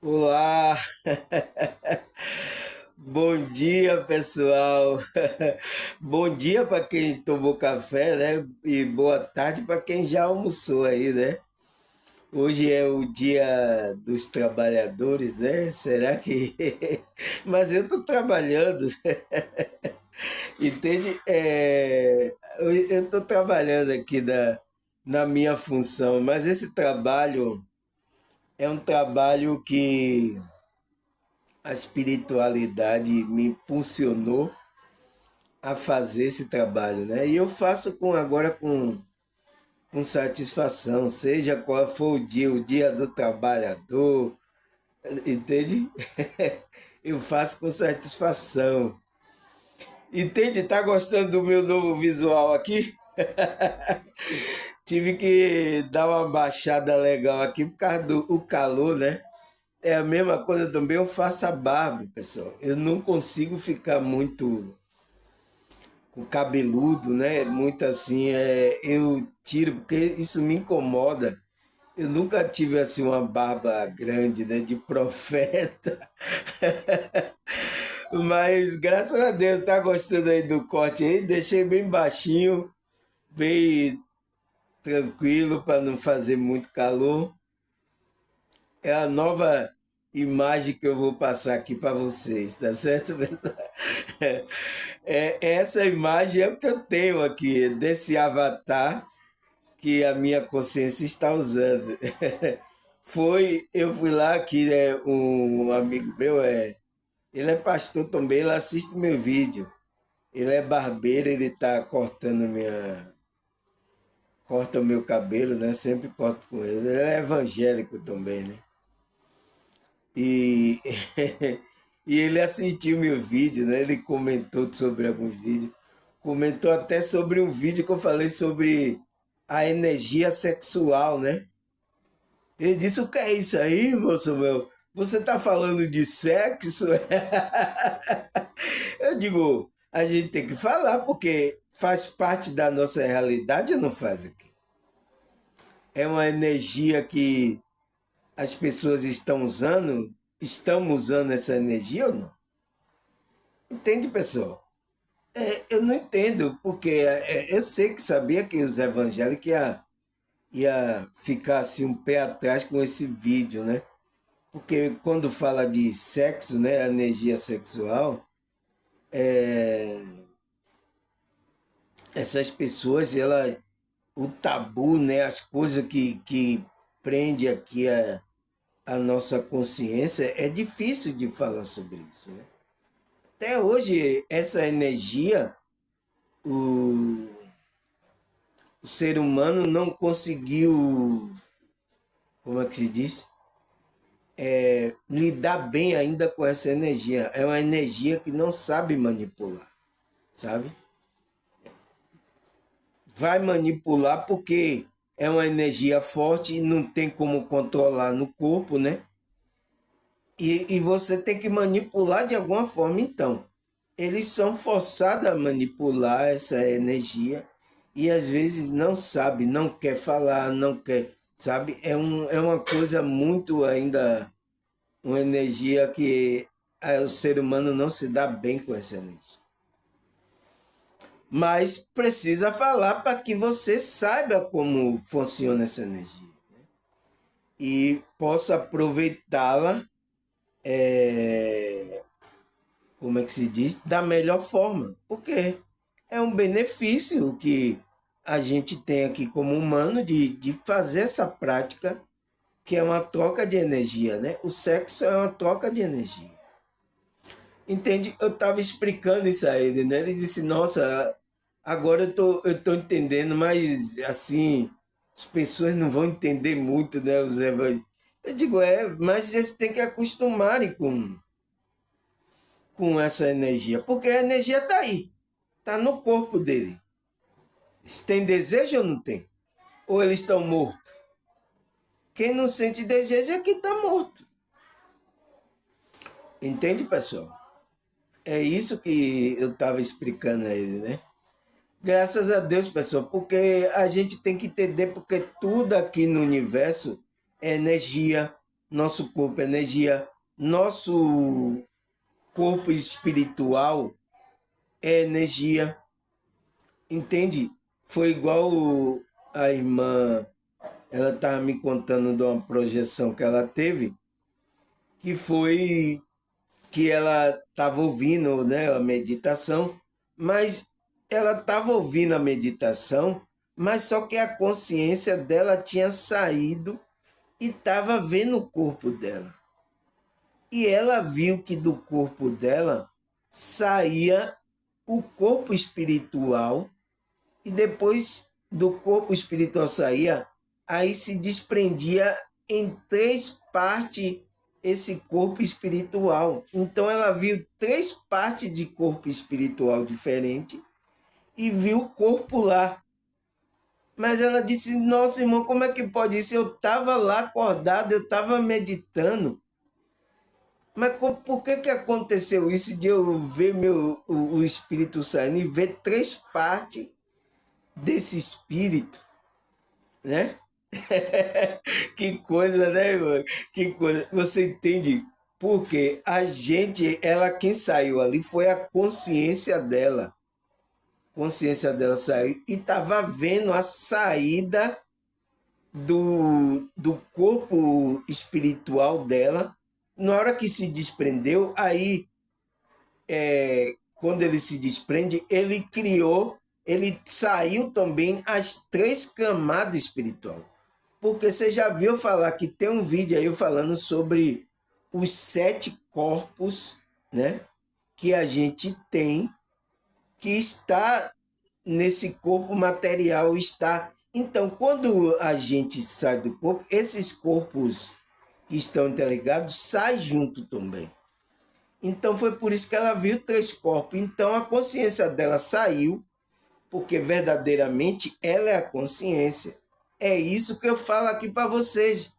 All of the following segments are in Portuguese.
Olá, bom dia pessoal. Bom dia para quem tomou café, né? E boa tarde para quem já almoçou aí, né? Hoje é o dia dos trabalhadores, né? Será que. Mas eu estou trabalhando, entende? Eu estou trabalhando aqui na minha função, mas esse trabalho é um trabalho que a espiritualidade me impulsionou a fazer esse trabalho, né? E eu faço agora com satisfação, seja qual for o dia do trabalhador, entende? Eu faço com satisfação. Entende? Tá gostando do meu novo visual aqui? Tive que dar uma baixada legal aqui por causa do o calor, né? É a mesma coisa também, eu faço a barba, pessoal. Eu não consigo ficar muito com cabeludo, né? Muito assim, eu tiro, porque isso me incomoda. Eu nunca tive assim uma barba grande, né? De profeta. Mas graças a Deus, tá gostando aí do corte aí? Deixei bem baixinho, bem tranquilo para não fazer muito calor. É a nova imagem que eu vou passar aqui para vocês, tá certo, pessoal? Essa imagem é o que eu tenho aqui, desse avatar que a minha consciência está usando. Eu fui lá, que é um amigo meu, ele é pastor também, ele assiste meu vídeo. Ele é barbeiro, ele está corta o meu cabelo, né? Sempre corto com ele. Ele é evangélico também, né? E, e ele assistiu meu vídeo, né? Ele comentou sobre alguns vídeos. Comentou até sobre um vídeo que eu falei sobre a energia sexual, né? Ele disse: o que é isso aí, moço meu? Você está falando de sexo? Eu digo: a gente tem que falar porque faz parte da nossa realidade ou não faz aqui? É uma energia que as pessoas estão usando? Estamos usando essa energia ou não? Entende, pessoal? Eu não entendo, porque eu sei que sabia que os evangélicos ia ficar assim um pé atrás com esse vídeo, né? Porque quando fala de sexo, né, energia sexual, essas pessoas, o tabu, né, as coisas que prende aqui a nossa consciência, é difícil de falar sobre isso, né? Até hoje, essa energia, o, o ser humano não conseguiu, como é que se diz? Lidar bem ainda com essa energia. É uma energia que não sabe manipular, sabe? Vai manipular porque é uma energia forte e não tem como controlar no corpo, né? E você tem que manipular de alguma forma, então. Eles são forçados a manipular essa energia e às vezes não sabe, não quer falar, não quer, sabe? É uma coisa muito ainda, uma energia que o ser humano não se dá bem com essa energia. Mas precisa falar para que você saiba como funciona essa energia e possa aproveitá-la, como é que se diz, da melhor forma, porque é um benefício que a gente tem aqui como humano de fazer essa prática, que é uma troca de energia, né? O sexo é uma troca de energia. Entende? Eu estava explicando isso a ele, né? Ele disse: nossa, agora eu tô entendendo, mas assim, as pessoas não vão entender muito, né? Os evangélicos. Eu digo: mas eles têm que acostumarem com essa energia, porque a energia está aí, está no corpo dele. Eles têm desejo ou não tem? Ou eles estão mortos? Quem não sente desejo é que está morto. Entende, pessoal? É isso que eu estava explicando a ele, né? Graças a Deus, pessoal, porque a gente tem que entender porque tudo aqui no universo é energia, nosso corpo é energia, nosso corpo espiritual é energia, entende? Foi igual a irmã, ela estava me contando de uma projeção que ela teve, que foi que ela estava ouvindo, né, a meditação, mas ela estava ouvindo a meditação, mas só que a consciência dela tinha saído e estava vendo o corpo dela. E ela viu que do corpo dela saía o corpo espiritual e depois do corpo espiritual saía, aí se desprendia em três partes esse corpo espiritual. Então ela viu três partes de corpo espiritual diferente e viu o corpo lá. Mas ela disse: Nossa, irmão, como é que pode isso? Eu estava lá acordado, eu estava meditando. Mas por que aconteceu isso de eu ver o espírito saindo e ver três partes desse espírito, né? Que coisa, né, mano? Que coisa. Você entende? Porque a gente, ela quem saiu ali foi a consciência dela. A consciência dela saiu e estava vendo a saída do corpo espiritual dela. Na hora que se desprendeu, aí, quando ele se desprende, ele criou, ele saiu também as três camadas espirituais. Porque você já viu falar que tem um vídeo aí falando sobre os sete corpos, né? Que a gente tem, que está nesse corpo material, está. Então, quando a gente sai do corpo, esses corpos que estão interligados saem junto também. Então, foi por isso que ela viu três corpos. Então, a consciência dela saiu, porque verdadeiramente ela é a consciência. É isso que eu falo aqui para vocês.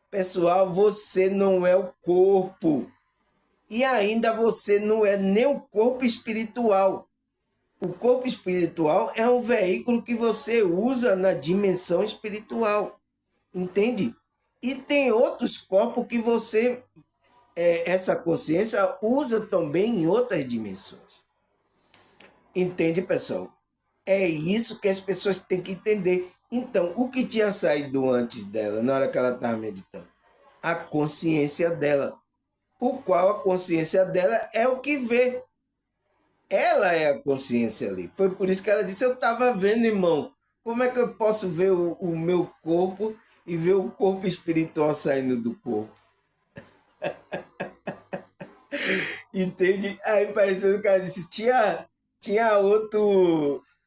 Pessoal, você não é o corpo. E ainda você não é nem o corpo espiritual. O corpo espiritual é um veículo que você usa na dimensão espiritual. Entende? E tem outros corpos que você, essa consciência, usa também em outras dimensões. Entende, pessoal? É isso que as pessoas têm que entender. Então, o que tinha saído antes dela, na hora que ela estava meditando? A consciência dela. O qual a consciência dela é o que vê. Ela é a consciência ali. Foi por isso que ela disse: Eu estava vendo, irmão. Como é que eu posso ver o meu corpo e ver o corpo espiritual saindo do corpo? Entende? Aí parecendo que ela disse: tinha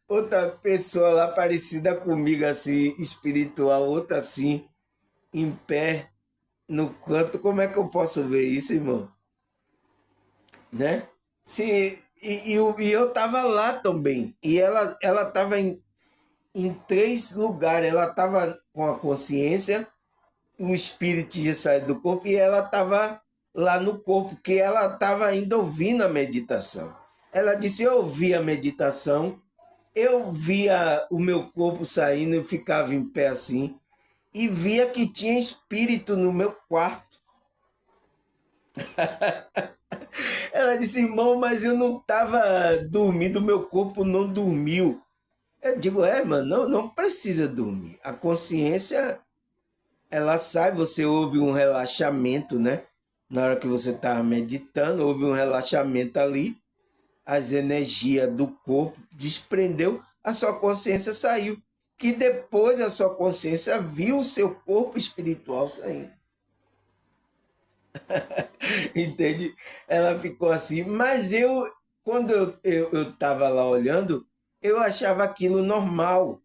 outra pessoa lá parecida comigo, assim, espiritual, outra assim, em pé, no canto. Como é que eu posso ver isso, irmão? Né? E eu estava lá também. E ela estava em três lugares. Ela estava com a consciência, o espírito tinha saído do corpo e ela estava lá no corpo, que ela estava ainda ouvindo a meditação. Ela disse: Eu ouvia a meditação, eu via o meu corpo saindo, eu ficava em pé assim, e via que tinha espírito no meu quarto. Ela disse: Irmão, mas eu não estava dormindo, meu corpo não dormiu. Eu digo: Mano, não precisa dormir. A consciência, ela sai, você ouve um relaxamento, né? Na hora que você está meditando, houve um relaxamento ali, as energias do corpo desprendeu, a sua consciência saiu. Que depois a sua consciência viu o seu corpo espiritual saindo. Entende? Ela ficou assim, mas quando eu estava lá olhando, eu achava aquilo normal.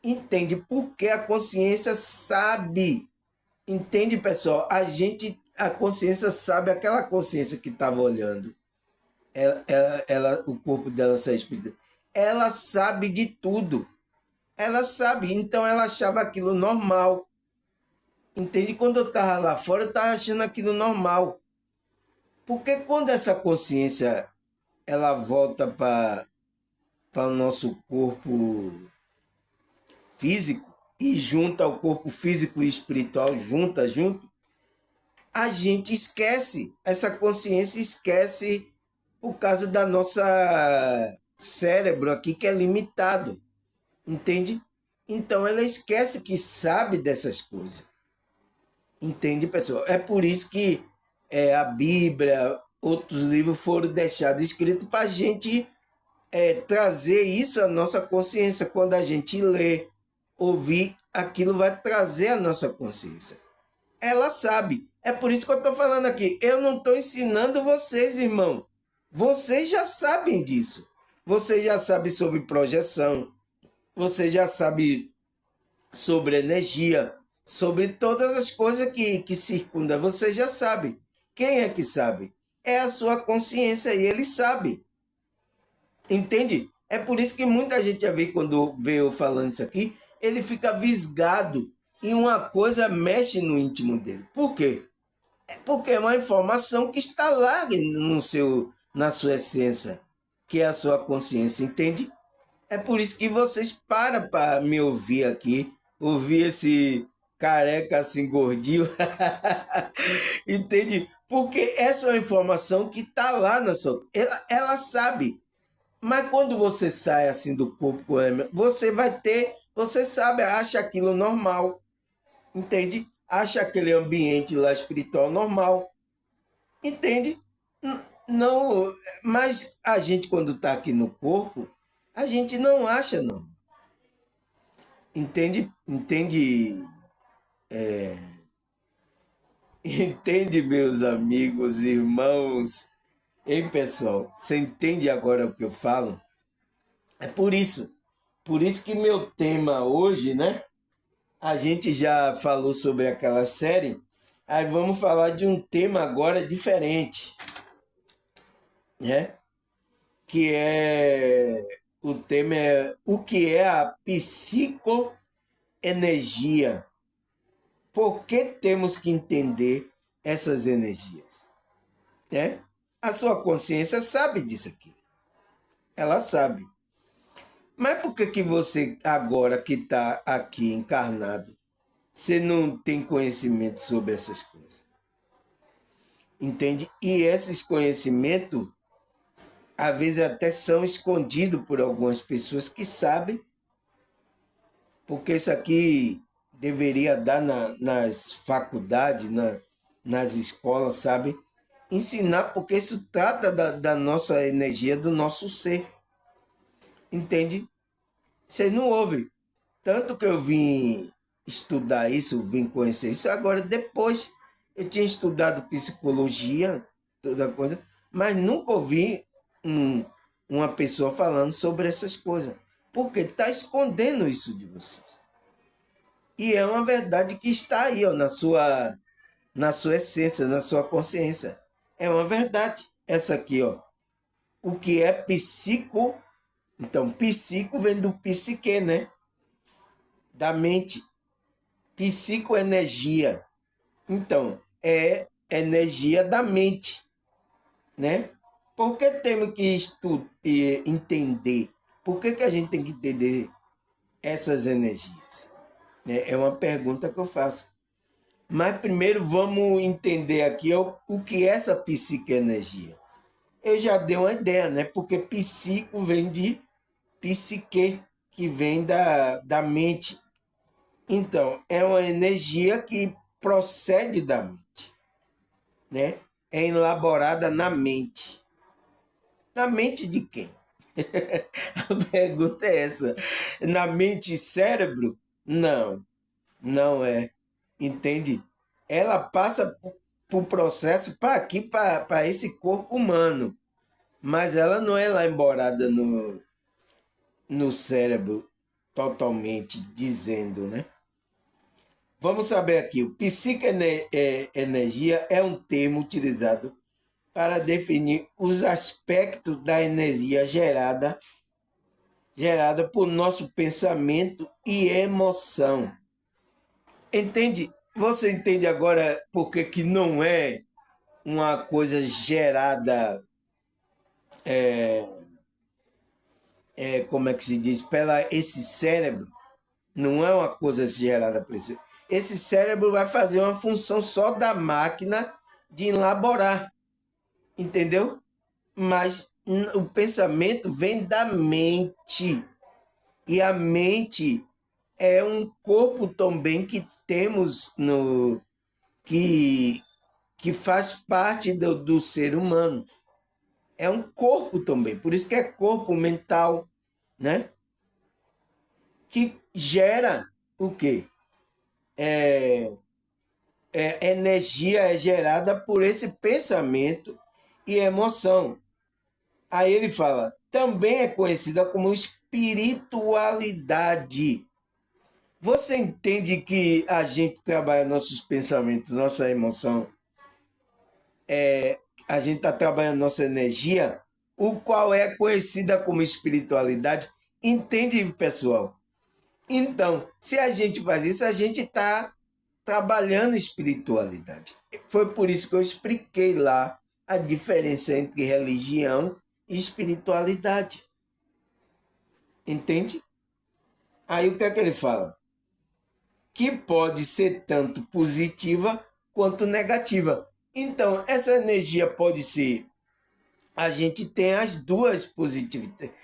Entende? Porque a consciência sabe. Entende, pessoal? A consciência sabe, aquela consciência que estava olhando, o corpo dela ser espírita, ela sabe de tudo. Ela sabe, então ela achava aquilo normal. Entende? Quando eu estava lá fora, eu estava achando aquilo normal. Porque quando essa consciência ela volta para o nosso corpo físico e junta o corpo físico e espiritual junto, a gente esquece, essa consciência esquece por causa da nossa cérebro aqui que é limitado, entende? Então ela esquece que sabe dessas coisas, entende, pessoal? É por isso que a Bíblia, outros livros foram deixados escritos para a gente trazer isso à nossa consciência. Quando a gente lê, ouvir, aquilo vai trazer à nossa consciência. Ela sabe. É por isso que eu estou falando aqui. Eu não estou ensinando vocês, irmão. Vocês já sabem disso. Você já sabe sobre projeção. Você já sabe sobre energia. Sobre todas as coisas que circundam. Você já sabe. Quem é que sabe? É a sua consciência e ele sabe. Entende? É por isso que muita gente já vê quando vê eu falando isso aqui, ele fica visgado e uma coisa mexe no íntimo dele. Por quê? É porque é uma informação que está lá no seu, na sua essência, que é a sua consciência, entende? É por isso que vocês param para me ouvir aqui, ouvir esse careca assim gordinho, entende? Porque essa é uma informação que está lá na sua. Ela sabe. Mas quando você sai assim do corpo, você vai ter, você sabe, acha aquilo normal, entende? Acha aquele ambiente lá espiritual normal, entende? Não, mas a gente quando está aqui no corpo, a gente não acha não, entende? Entende? Entende, meus amigos, irmãos, hein, pessoal? Você entende agora o que eu falo? É por isso que meu tema hoje, né? A gente já falou sobre aquela série, aí vamos falar de um tema agora diferente, né? Que é o tema é o que é a psicoenergia. Por que temos que entender essas energias, né? A sua consciência sabe disso aqui, ela sabe. Mas por que que você agora que está aqui encarnado, você não tem conhecimento sobre essas coisas? Entende? E esses conhecimentos, às vezes, até são escondidos por algumas pessoas que sabem, porque isso aqui deveria dar nas faculdades, nas escolas, sabe? Ensinar, porque isso trata da nossa energia, do nosso ser. Entende? Vocês não ouvem. Tanto que eu vim estudar isso, vim conhecer isso agora depois. Eu tinha estudado psicologia, toda coisa, mas nunca ouvi uma pessoa falando sobre essas coisas. Porque está escondendo isso de vocês. E é uma verdade que está aí, ó, na sua essência, na sua consciência. É uma verdade. Essa aqui, ó. O que é psico. Então, psico vem do psique, né? Da mente. Psicoenergia. Então, é energia da mente, né? Por que temos que entender? Por que a gente tem que entender essas energias? É uma pergunta que eu faço. Mas primeiro vamos entender aqui o que é essa psicoenergia. Eu já dei uma ideia, né? Porque psico vem de psique, que vem da mente. Então, é uma energia que procede da mente, né? É elaborada na mente. Na mente de quem? A pergunta é essa. Na mente e cérebro? Não, não é. Entende? Ela passa por processo para aqui, para esse corpo humano. Mas ela não é elaborada no cérebro totalmente, dizendo, né? Vamos saber aqui, o psicoenergia é um termo utilizado para definir os aspectos da energia gerada por nosso pensamento e emoção. Entende? Você entende agora por que não é uma coisa gerada, como é que se diz, pela esse cérebro? Não é uma coisa gerada por isso. esse cérebro vai fazer uma função só da máquina de elaborar, entendeu? Mas o pensamento vem da mente. E a mente é um corpo também que temos no que faz parte do ser humano. É um corpo também, por isso que é corpo mental, né? Que gera o quê? Energia é gerada por esse pensamento e emoção. Aí ele fala, também é conhecida como espiritualidade. Você entende que a gente trabalha nossos pensamentos, nossa emoção, a gente está trabalhando nossa energia, o qual é conhecida como espiritualidade? Entende, pessoal? Então, se a gente faz isso, a gente está trabalhando espiritualidade. Foi por isso que eu expliquei lá a diferença entre religião e espiritualidade. Entende? Aí o que é que ele fala? Que pode ser tanto positiva quanto negativa. Então, essa energia pode ser. A gente tem as duas positividades.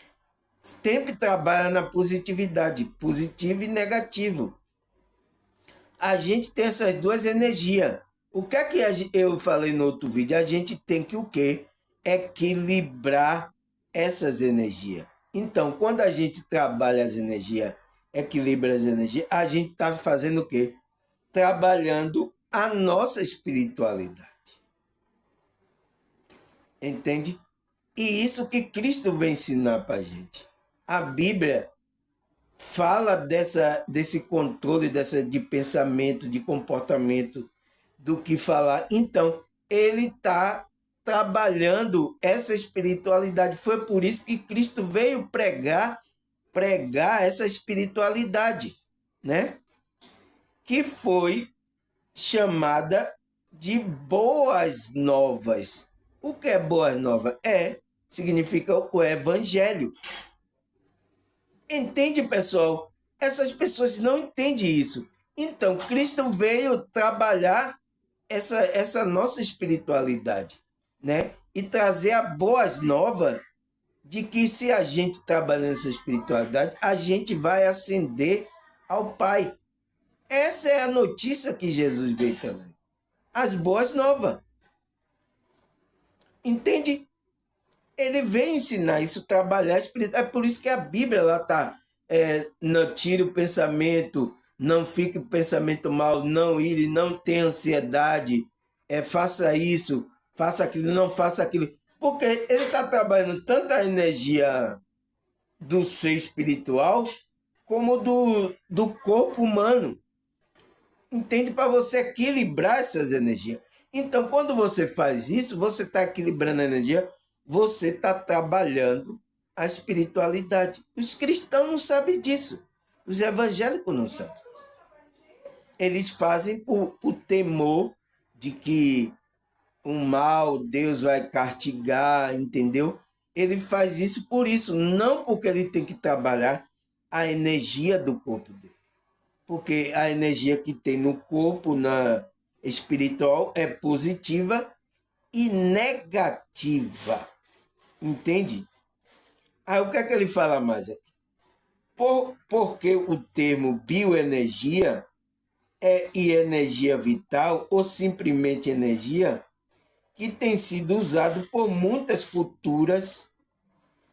Sempre trabalha na positividade, positivo e negativo. A gente tem essas duas energias. O que é que eu falei no outro vídeo? A gente tem que o quê? Equilibrar essas energias. Então, quando a gente trabalha as energias, equilibra as energias, a gente está fazendo o quê? Trabalhando a nossa espiritualidade. Entende? E isso que Cristo vem ensinar para a gente. A Bíblia fala desse controle de pensamento, de comportamento, do que falar. Então, ele está trabalhando essa espiritualidade. Foi por isso que Cristo veio pregar essa espiritualidade, né? Que foi chamada de boas novas. O que é boas novas? Significa o evangelho. Entende, pessoal? Essas pessoas não entendem isso. Então, Cristo veio trabalhar essa nossa espiritualidade, né? E trazer a boas novas de que se a gente trabalhar nessa espiritualidade, a gente vai ascender ao Pai. Essa é a notícia que Jesus veio trazer. As boas novas. Entende? Ele veio ensinar isso, trabalhar a espiritualidade. É por isso que a Bíblia lá está. Não tire o pensamento, não fique o pensamento mal, não ire, não tenha ansiedade, faça isso, faça aquilo, não faça aquilo. Porque ele está trabalhando tanto a energia do ser espiritual como do corpo humano. Entende? Para você equilibrar essas energias. Então, quando você faz isso, você está equilibrando a energia, você está trabalhando a espiritualidade. Os cristãos não sabem disso. Os evangélicos não sabem. Eles fazem por temor de que o mal Deus vai castigar, entendeu? Ele faz isso por isso, não porque ele tem que trabalhar a energia do corpo dele. Porque a energia que tem no corpo, na espiritual, é positiva e negativa. Entende? Aí o que é que ele fala mais aqui? Porque o termo bioenergia e energia vital, ou simplesmente energia, que tem sido usado por muitas culturas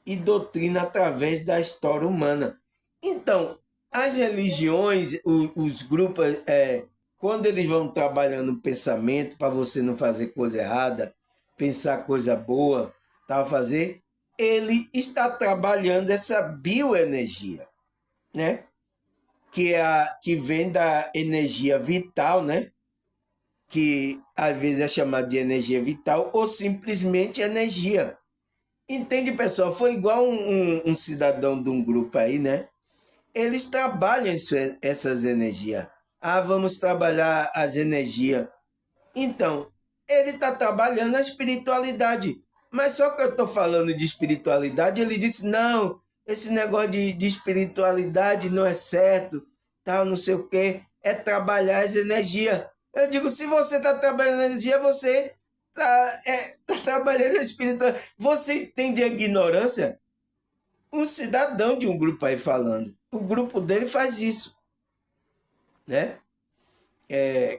e doutrina através da história humana. Então, as religiões, os grupos, quando eles vão trabalhando o pensamento para você não fazer coisa errada, pensar coisa boa, fazer, ele está trabalhando essa bioenergia, né? Que vem da energia vital, né? Que às vezes é chamada de energia vital ou simplesmente energia. Entende, pessoal? Foi igual um cidadão de um grupo aí, né? Eles trabalham essas energias. Vamos trabalhar as energias. Então, ele está trabalhando a espiritualidade. Mas só que eu estou falando de espiritualidade, ele disse, não, esse negócio de espiritualidade não é certo, tal, não sei o quê. é trabalhar as energias. Eu digo, se você está trabalhando a energia, você tá trabalhando a espiritualidade. Você entende a ignorância? Um cidadão de um grupo aí falando. O grupo dele faz isso, né?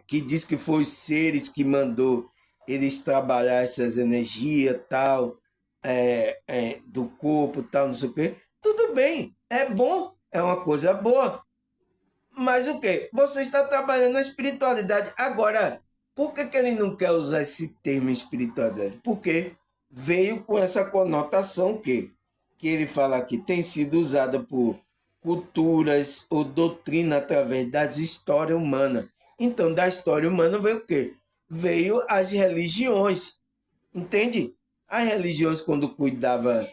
Que diz que foi os seres que mandou eles trabalhar essas energias, tal, do corpo, tal, não sei o quê. Tudo bem, é bom, é uma coisa boa. Mas o quê? Você está trabalhando a espiritualidade. Agora, por que ele não quer usar esse termo espiritualidade? Porque veio com essa conotação que ele fala que tem sido usada por culturas ou doutrina através das histórias humanas. Então, da história humana veio o quê? Veio as religiões, entende? As religiões, quando cuidava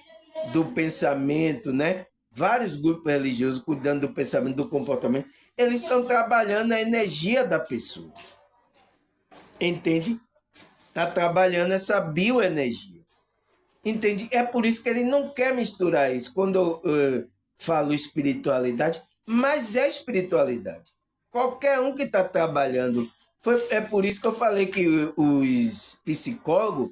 do pensamento, né? Vários grupos religiosos cuidando do pensamento, do comportamento, eles estão trabalhando a energia da pessoa, entende? Está trabalhando essa bioenergia, entende? É por isso que ele não quer misturar isso. Quando eu falo espiritualidade, mas é espiritualidade. Qualquer um que está trabalhando. É por isso que eu falei que os psicólogos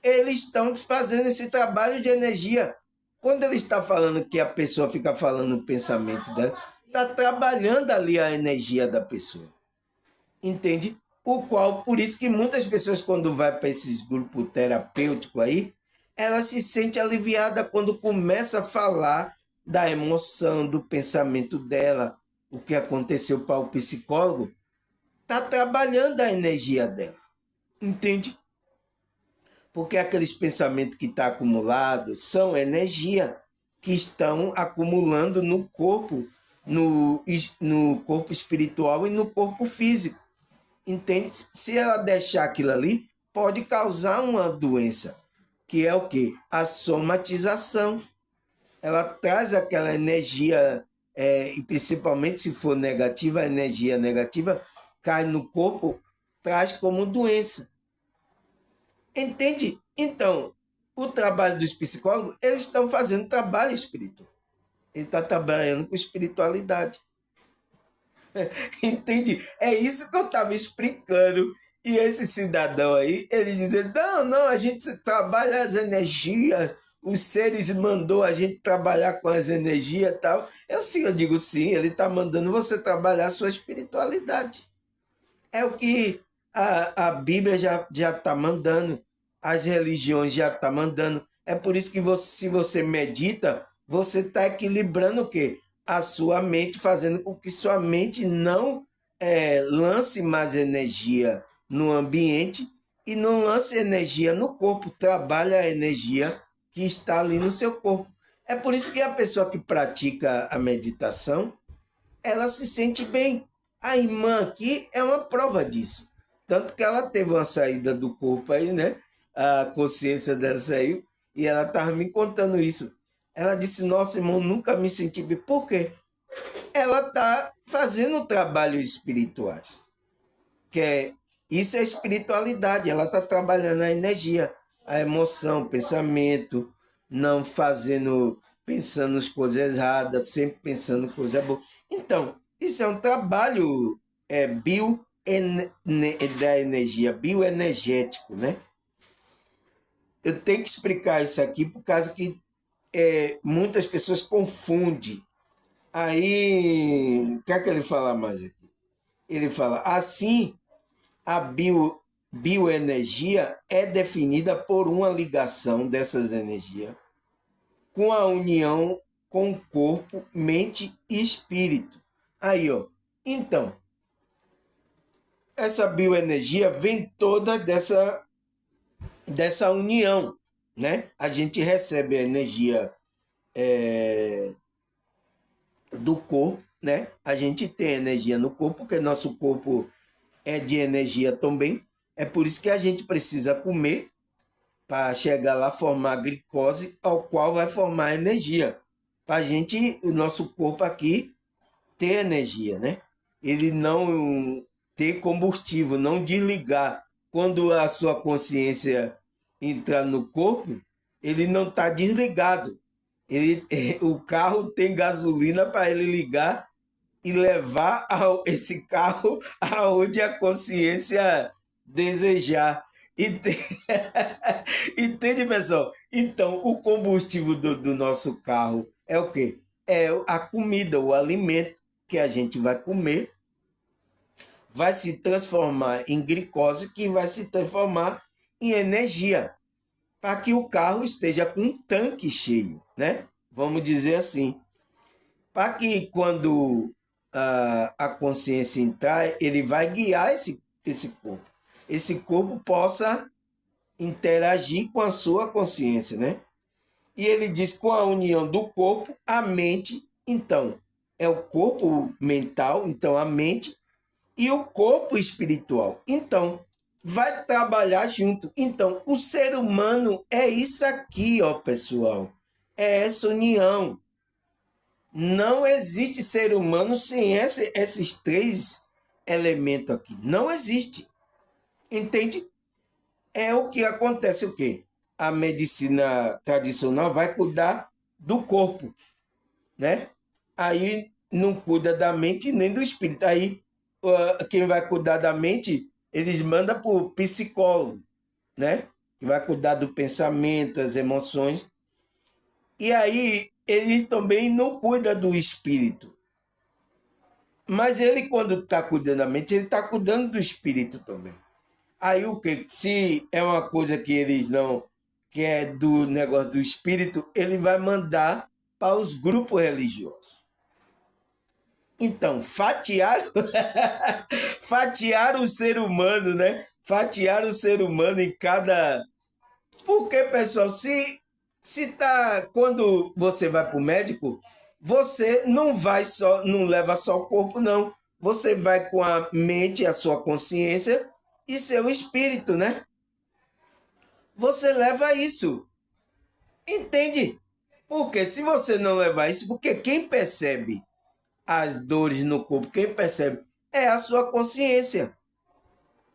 eles estão fazendo esse trabalho de energia. Quando ele está falando que a pessoa fica falando o pensamento dela, está trabalhando ali a energia da pessoa. Entende? O qual, por isso que muitas pessoas, quando vai para esses grupos terapêuticos aí, ela se sente aliviada quando começa a falar da emoção, do pensamento dela, o que aconteceu para o psicólogo, está trabalhando a energia dela. Entende? Porque aqueles pensamentos que estão acumulados são energia que estão acumulando no corpo, no corpo espiritual e no corpo físico. Entende? Se ela deixar aquilo ali, pode causar uma doença, que é o quê? A somatização. Ela traz aquela energia, e principalmente se for negativa, a energia negativa cai no corpo, traz como doença. Entende? Então, o trabalho dos psicólogos, eles estão fazendo trabalho espiritual. Ele está trabalhando com espiritualidade. Entende? É isso que eu estava explicando. E esse cidadão aí, ele dizendo, não, a gente trabalha as energias, os seres mandou a gente trabalhar com as energias e tal. Eu digo sim, ele está mandando você trabalhar a sua espiritualidade. É o que a Bíblia já está mandando, as religiões já estão mandando. É por isso que se você medita, você está equilibrando o quê? A sua mente, fazendo com que sua mente não lance mais energia no ambiente e não lance energia no corpo. Trabalha a energia que está ali no seu corpo. É por isso que a pessoa que pratica a meditação, ela se sente bem. A irmã aqui é uma prova disso. Tanto que ela teve uma saída do corpo aí, né? A consciência dela saiu e ela estava me contando isso. Ela disse, nossa, irmão, nunca me senti bem. Por quê? Ela está fazendo trabalhos espirituais. Isso é espiritualidade. Ela está trabalhando a energia, a emoção, o pensamento, não pensando as coisas erradas, sempre pensando coisa boa. Então, isso é um trabalho da energia, bioenergético, né? Eu tenho que explicar isso aqui por causa que muitas pessoas confundem. Aí, o que é que ele fala mais aqui? Ele fala, assim, a bioenergia é definida por uma ligação dessas energias com a união com o corpo, mente e espírito. Aí, ó. Então, essa bioenergia vem toda dessa união, né? A gente recebe a energia do corpo, né? A gente tem energia no corpo, porque nosso corpo é de energia também. É por isso que a gente precisa comer para chegar lá formar glicose, ao qual vai formar energia. Para a gente, o nosso corpo aqui ter energia, né? Ele não ter combustível, não desligar. Quando a sua consciência entrar no corpo, ele não está desligado. O carro tem gasolina para ele ligar e levar esse carro aonde a consciência desejar. Entende, entende, pessoal? Então, o combustível do nosso carro é o quê? É a comida, o alimento que a gente vai comer, vai se transformar em glicose, que vai se transformar em energia, para que o carro esteja com um tanque cheio, né? Vamos dizer assim. Para que quando a consciência entrar, ele vai guiar esse corpo. Esse corpo possa interagir com a sua consciência, né? E ele diz com a união do corpo, a mente, então, é o corpo mental, então a mente, e o corpo espiritual. Então, vai trabalhar junto. Então, o ser humano é isso aqui, ó, pessoal. É essa união. Não existe ser humano sem esses três elementos aqui. Não existe. Entende? É o que acontece o quê? A medicina tradicional vai cuidar do corpo, né? Aí não cuida da mente nem do espírito. Aí quem vai cuidar da mente, eles mandam para o psicólogo, né? Que vai cuidar do pensamento, das emoções. E aí eles também não cuidam do espírito. Mas ele, quando está cuidando da mente, ele está cuidando do espírito também. Aí o que? Se é uma coisa que eles não, que é do negócio do espírito, ele vai mandar para os grupos religiosos. Então, fatiar, fatiar o ser humano, né? Fatiar o ser humano em cada. Porque, pessoal, se tá quando você vai para o médico, você não vai só, não leva só o corpo, não. Você vai com a mente, a sua consciência e seu espírito, né? Você leva isso. Entende? Porque se você não levar isso, porque quem percebe as dores no corpo, quem percebe é a sua consciência.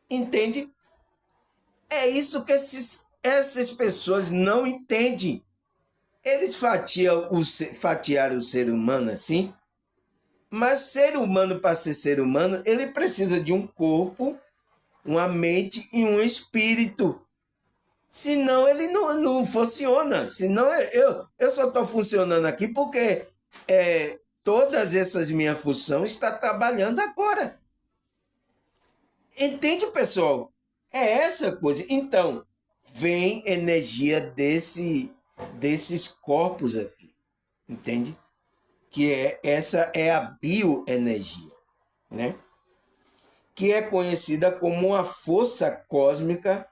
Entende? É isso que essas pessoas não entendem. Eles fatiaram o ser humano assim, mas ser humano, para ser ser humano, ele precisa de um corpo, uma mente e um espírito. Senão ele não funciona. Senão eu só estou funcionando aqui porque todas essas minhas funções estão trabalhando agora. Entende, pessoal? É essa coisa. Então, vem energia desses corpos aqui. Entende? Essa é a bioenergia, né? Que é conhecida como uma força cósmica,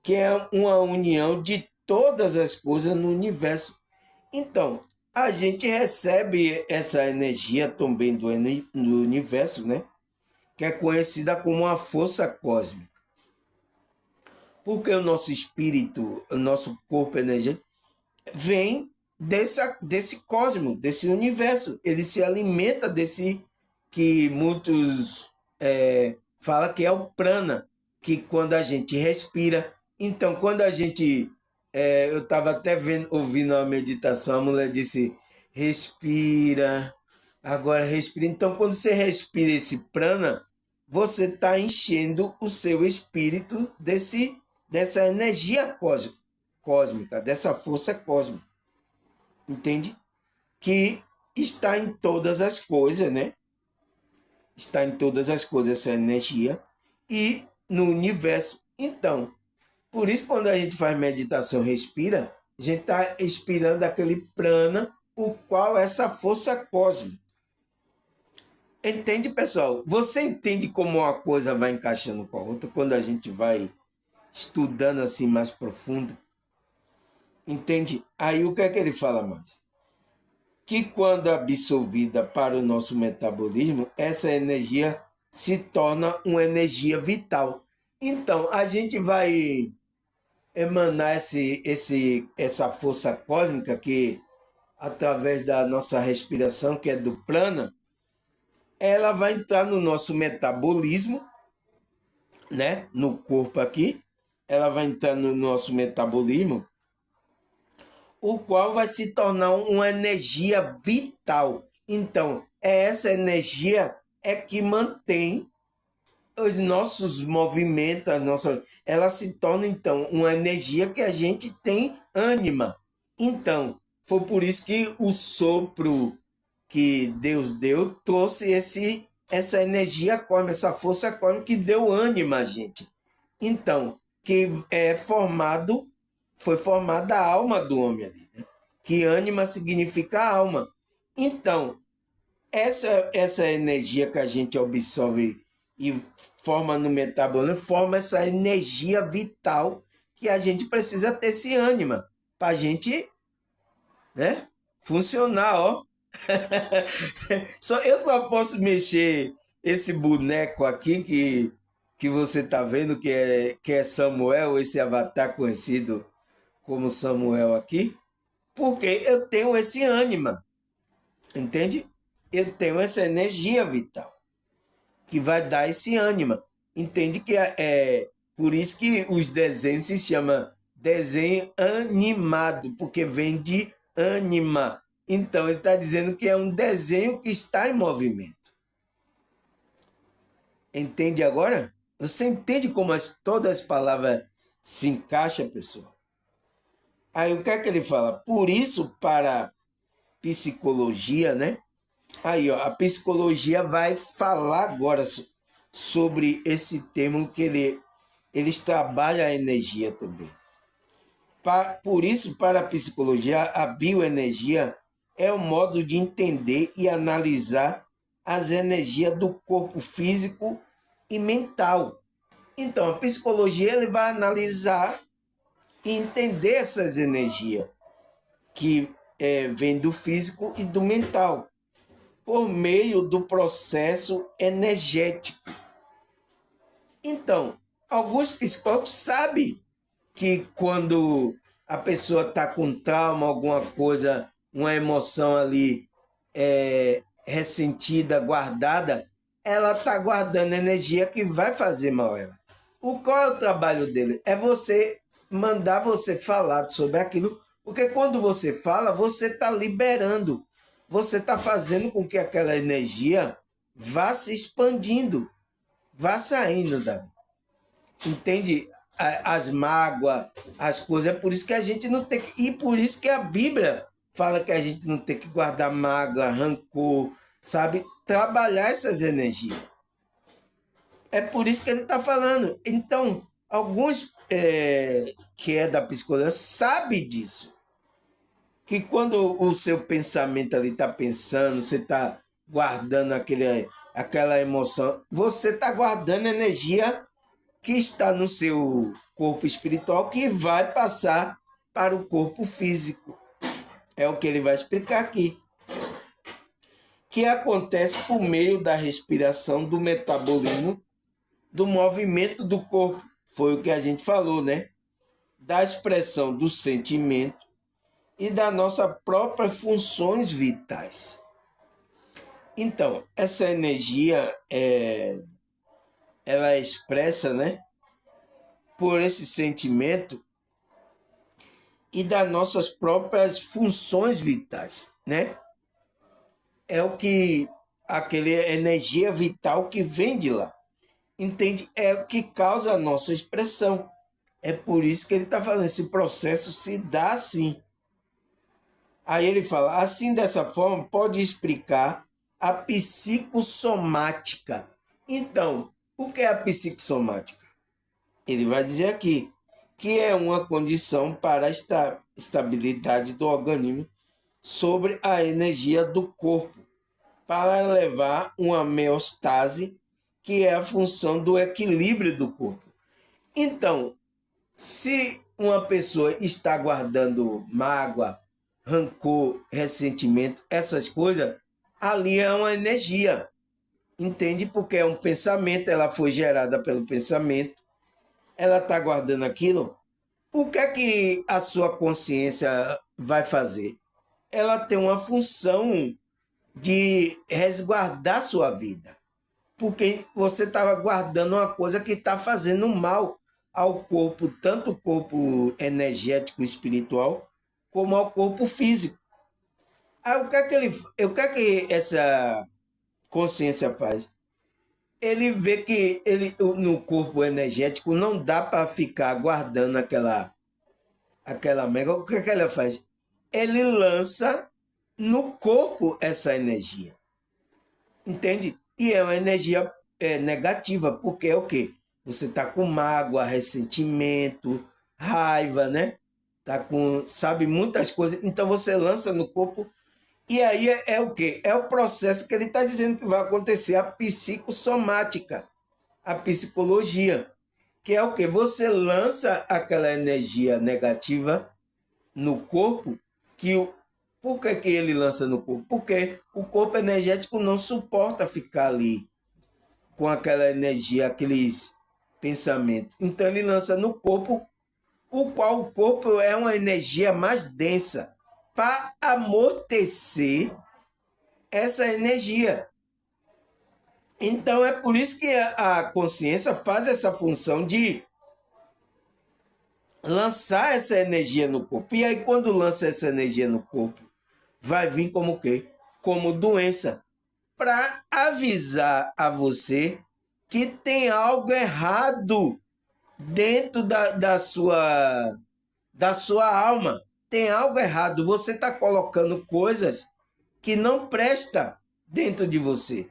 que é uma união de todas as coisas no universo. Então, a gente recebe essa energia também do universo, né? Que é conhecida como uma força cósmica. Porque o nosso espírito, o nosso corpo energético, vem desse cosmos, desse universo. Ele se alimenta desse que muitos falam que é o prana, que quando a gente respira. Então, quando a gente. Eu estava até ouvindo uma meditação, a mulher disse: respira, agora respira. Então, quando você respira esse prana, você está enchendo o seu espírito dessa energia cósmica, dessa força cósmica. Entende? Que está em todas as coisas, né? Está em todas as coisas essa energia e no universo. Então, por isso quando a gente faz meditação, respira, a gente está expirando aquele prana, o qual é essa força cósmica. Entende, pessoal? Você entende como uma coisa vai encaixando com a outra quando a gente vai estudando assim mais profundo? Entende? Aí o que é que ele fala mais? Que quando absorvida para o nosso metabolismo, essa energia se torna uma energia vital. Então, a gente vai emanar essa força cósmica que, através da nossa respiração, que é do prana, ela vai entrar no nosso metabolismo, né? No corpo aqui, ela vai entrar no nosso metabolismo, o qual vai se tornar uma energia vital. Então, é essa energia é que mantém os nossos movimentos, ela se torna, então, uma energia que a gente tem ânima. Então, foi por isso que o sopro que Deus deu trouxe essa energia cósmica, essa força cósmica que deu ânima a gente. Então, que foi formada a alma do homem ali, né? Que ânima significa alma. Então, essa energia que a gente absorve e forma no metabolismo, forma essa energia vital que a gente precisa ter esse ânima para a gente, né, funcionar, ó. Eu só posso mexer esse boneco aqui que você tá vendo, que é Samuel, esse avatar conhecido como Samuel aqui, porque eu tenho esse ânima, entende? Eu tenho essa energia vital que vai dar esse ânima. Entende que é por isso que os desenhos se chamam desenho animado, porque vem de ânima. Então ele está dizendo que é um desenho que está em movimento. Entende agora? Você entende como todas as palavras se encaixam, pessoal? Aí o que é que ele fala? Por isso, para psicologia, né? Aí, ó, a psicologia vai falar agora sobre esse tema que eles trabalham a energia também. Por isso, para a psicologia, a bioenergia é o modo de entender e analisar as energias do corpo físico e mental. Então, a psicologia ele vai analisar e entender essas energias que vêm do físico e do mental por meio do processo energético. Então, alguns psicólogos sabem que quando a pessoa está com trauma, alguma coisa, uma emoção ali ressentida, guardada, ela está guardando energia que vai fazer mal a ela. Qual é o trabalho dele? É você mandar você falar sobre aquilo, porque quando você fala, você está liberando, você está fazendo com que aquela energia vá se expandindo, vá saindo da. Entende? As mágoas, as coisas. É por isso que a gente não tem que. E por isso que a Bíblia fala que a gente não tem que guardar mágoa, rancor, sabe? Trabalhar essas energias. É por isso que ele está falando. Então, alguns que é da psicologia sabe disso. Que quando o seu pensamento ali está pensando, você está guardando aquela emoção, você está guardando energia que está no seu corpo espiritual que vai passar para o corpo físico. É o que ele vai explicar aqui. Que acontece por meio da respiração, do metabolismo, do movimento do corpo. Foi o que a gente falou, né? Da expressão do sentimento e das nossas próprias funções vitais. Então, essa energia ela é expressa, né? Por esse sentimento e das nossas próprias funções vitais, né? É o que aquela energia vital que vem de lá, entende? É o que causa a nossa expressão. É por isso que ele está falando, esse processo se dá assim. Aí ele fala, assim dessa forma pode explicar a psicossomática. Então, o que é a psicossomática? Ele vai dizer aqui que é uma condição para a estabilidade do organismo sobre a energia do corpo, para levar uma homeostase, que é a função do equilíbrio do corpo. Então, se uma pessoa está guardando mágoa, rancor, ressentimento, essas coisas, ali é uma energia, entende? Porque é um pensamento, ela foi gerada pelo pensamento, ela está guardando aquilo. O que é que a sua consciência vai fazer? Ela tem uma função de resguardar sua vida. Porque você estava guardando uma coisa que está fazendo mal ao corpo, tanto o corpo energético espiritual, como ao corpo físico. Aí o que é que essa consciência faz? Ele vê que no corpo energético não dá para ficar guardando aquela mega. O que é que ela faz? Ele lança no corpo essa energia. Entende? E é uma energia negativa, porque é o quê? Você está com mágoa, ressentimento, raiva, né? Tá com, sabe, muitas coisas. Então você lança no corpo. E aí é o quê? É o processo que ele está dizendo que vai acontecer, a psicossomática, a psicologia, que é o quê? Você lança aquela energia negativa no corpo, que por que ele lança no corpo? Porque o corpo energético não suporta ficar ali com aquela energia, aqueles pensamentos. Então ele lança no corpo, o qual o corpo é uma energia mais densa, para amortecer essa energia. Então é por isso que a consciência faz essa função de lançar essa energia no corpo. E aí quando lança essa energia no corpo, vai vir como o quê? Como doença, para avisar a você que tem algo errado dentro da sua alma. Tem algo errado. Você está colocando coisas que não presta dentro de você.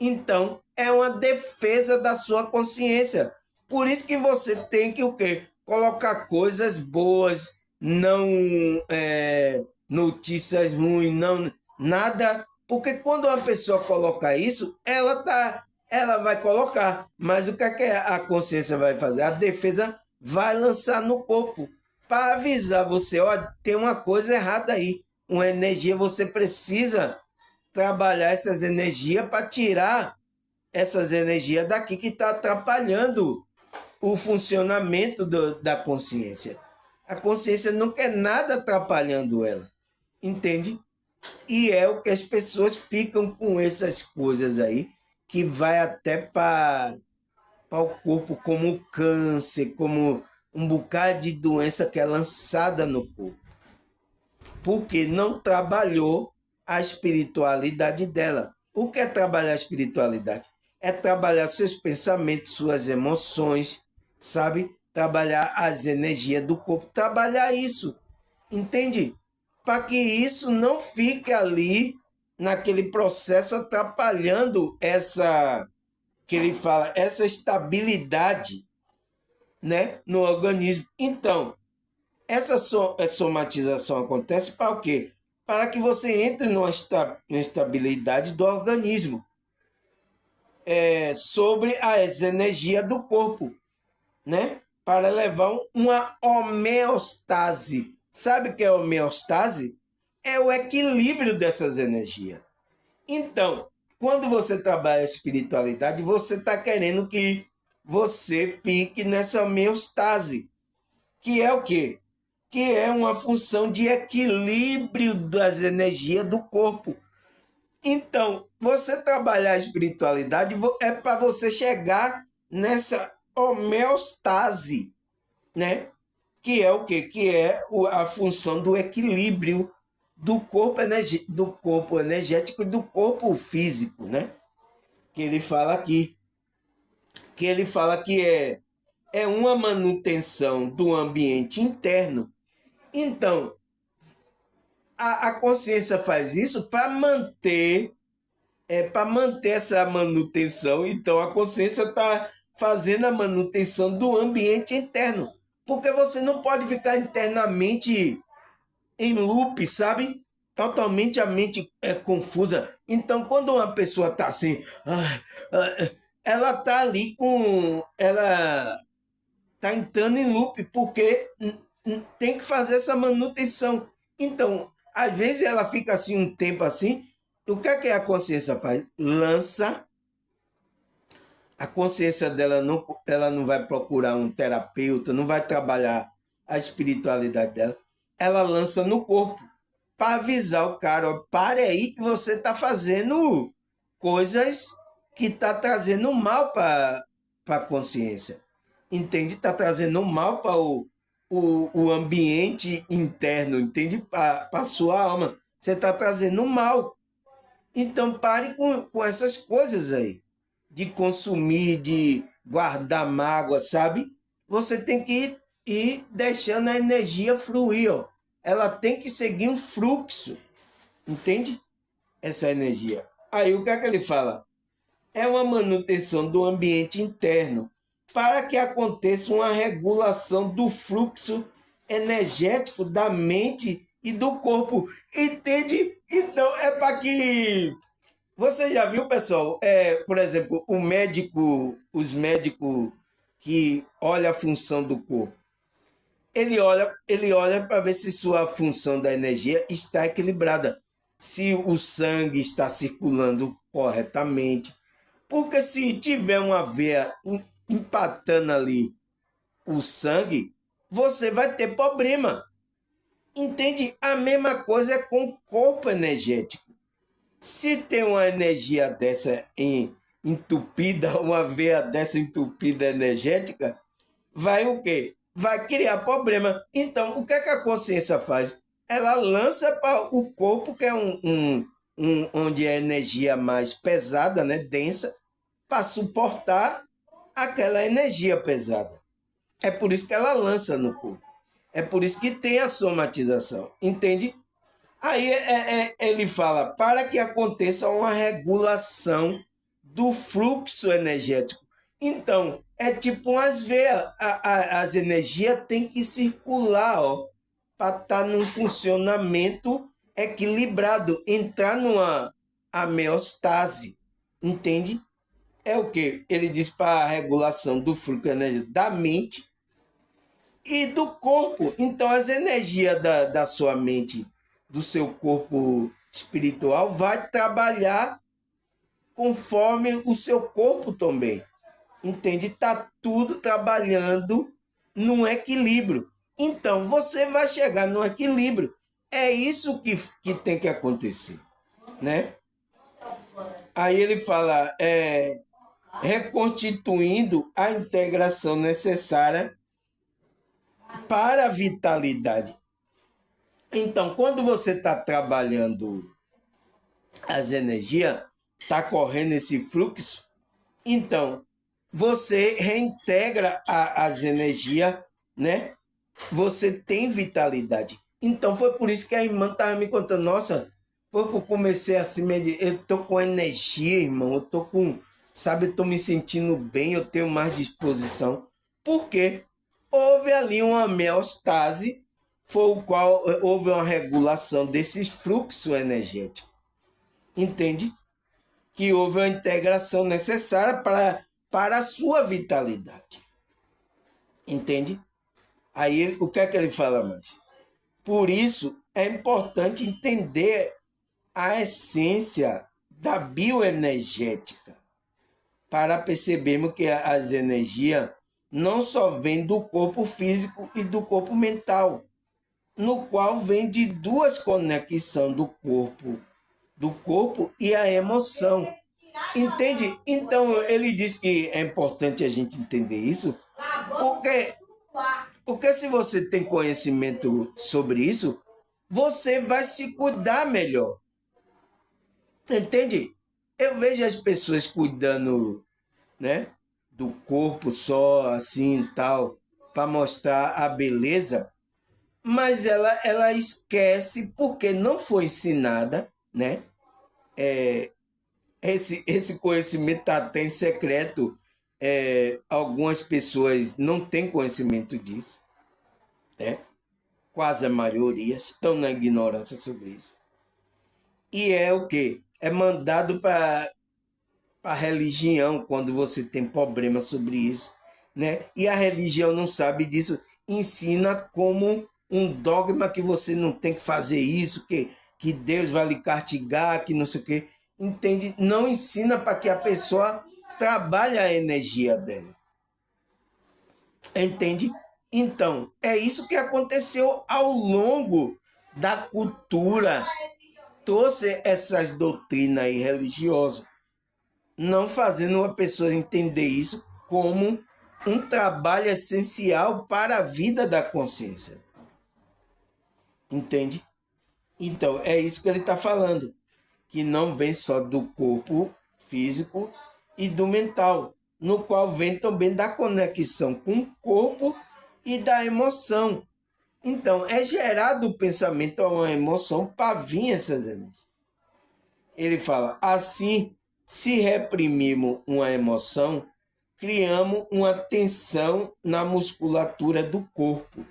Então, é uma defesa da sua consciência. Por isso que você tem que o quê? Colocar coisas boas, não notícias ruins, não nada. Porque quando uma pessoa coloca isso, ela vai colocar. Mas o que, é que a consciência vai fazer? A defesa vai lançar no corpo para avisar você, ó, tem uma coisa errada aí. Uma energia, você precisa trabalhar essas energias para tirar essas energias daqui que está atrapalhando o funcionamento da consciência. A consciência não quer nada atrapalhando ela, entende? E é o que as pessoas ficam com essas coisas aí, que vai até para o corpo como câncer, como um bocado de doença que é lançada no corpo. Porque não trabalhou a espiritualidade dela. O que é trabalhar a espiritualidade? É trabalhar seus pensamentos, suas emoções, sabe? Trabalhar as energias do corpo, trabalhar isso, entende? Para que isso não fique ali naquele processo atrapalhando essa, que ele fala, essa estabilidade, né, no organismo. Então, essa somatização acontece para o quê? Para que você entre numa estabilidade do organismo, sobre as energias do corpo, né? Para levar uma homeostase. Sabe o que é homeostase? É o equilíbrio dessas energias. Então, quando você trabalha a espiritualidade, você está querendo que você fique nessa homeostase, que é o quê? Que é uma função de equilíbrio das energias do corpo. Então, você trabalhar a espiritualidade é para você chegar nessa homeostase, né? Que é o quê? Que é a função do equilíbrio do corpo energético e do corpo físico, né? Que ele fala aqui. Que ele fala que é uma manutenção do ambiente interno. Então, a consciência faz isso para manter essa manutenção. Então, a consciência está fazendo a manutenção do ambiente interno. Porque você não pode ficar internamente em loop, sabe? Totalmente a mente é confusa. Então, quando uma pessoa está assim, ela está ali com. Ela está entrando em loop, porque tem que fazer essa manutenção. Então, às vezes ela fica assim um tempo assim. O que é que a consciência faz? Lança. A consciência dela não, ela não vai procurar um terapeuta, não vai trabalhar a espiritualidade dela. Ela lança no corpo para avisar o cara, ó, pare aí que você está fazendo coisas que está trazendo mal para a consciência. Entende? Está trazendo mal para o ambiente interno, entende? Para a sua alma. Você está trazendo mal. Então pare com essas coisas aí. De consumir, de guardar mágoa, sabe? Você tem que ir deixando a energia fluir, ó. Ela tem que seguir um fluxo. Entende? Essa energia. Aí o que é que ele fala? É uma manutenção do ambiente interno para que aconteça uma regulação do fluxo energético da mente e do corpo. Entende? Então é para que você já viu, pessoal? Por exemplo, os médicos que olham a função do corpo. Ele olha para ver se sua função da energia está equilibrada, se o sangue está circulando corretamente. Porque se tiver uma veia empatando ali o sangue, você vai ter problema. Entende? A mesma coisa é com o corpo energético. Se tem uma energia dessa entupida, uma veia dessa entupida energética, vai o quê? Vai criar problema. Então, o que é que a consciência faz? Ela lança para o corpo, que é onde a energia mais pesada, né, densa, para suportar aquela energia pesada. É por isso que ela lança no corpo. É por isso que tem a somatização. Entende? Aí ele fala, para que aconteça uma regulação do fluxo energético. Então, é tipo umas veias, as energias têm que circular, ó, para estar num funcionamento equilibrado, entrar numa homeostase, entende? É o que? Ele diz para a regulação do fluxo energético da mente e do corpo. Então, as energias da sua mente, do seu corpo espiritual, vai trabalhar conforme o seu corpo também. Entende? Está tudo trabalhando num equilíbrio. Então, você vai chegar no equilíbrio. É isso que tem que acontecer, né? Aí ele fala, reconstituindo a integração necessária para a vitalidade. Então, quando você está trabalhando as energias, está correndo esse fluxo, então você reintegra as energias, né? Você tem vitalidade. Então foi por isso que a irmã estava me contando, nossa, foi que eu comecei assim, eu tô com energia, irmão, eu tô com, sabe, eu tô me sentindo bem, eu tenho mais disposição. Por quê? Houve ali uma homeostase, foi o qual houve uma regulação desses fluxos energéticos. Entende? Que houve a integração necessária para a sua vitalidade. Entende? Aí o que é que ele fala mais? Por isso é importante entender a essência da bioenergética para percebermos que as energias não só vêm do corpo físico e do corpo mental, no qual vem de duas conexões do corpo e a emoção. Entende? Então ele diz que é importante a gente entender isso, porque se você tem conhecimento sobre isso, você vai se cuidar melhor. Entende? Eu vejo as pessoas cuidando, né, do corpo só assim e tal, para mostrar a beleza, mas ela esquece porque não foi ensinada, né? Esse conhecimento está até em secreto. Algumas pessoas não têm conhecimento disso, né? Quase a maioria estão na ignorância sobre isso. E é o quê? É mandado para a religião quando você tem problema sobre isso, né? E a religião não sabe disso, ensina como um dogma que você não tem que fazer isso, que Deus vai lhe castigar, que não sei o quê. Entende? Não ensina para que a pessoa trabalhe a energia dela. Entende? Então, é isso que aconteceu ao longo da cultura. Trouxe essas doutrinas aí religiosas, não fazendo uma pessoa entender isso como um trabalho essencial para a vida da consciência. Entende? Então, é isso que ele está falando, que não vem só do corpo físico e do mental, no qual vem também da conexão com o corpo e da emoção. Então, é gerado o pensamento a uma emoção para vir essas energias. Ele fala, assim, se reprimimos uma emoção, criamos uma tensão na musculatura do corpo.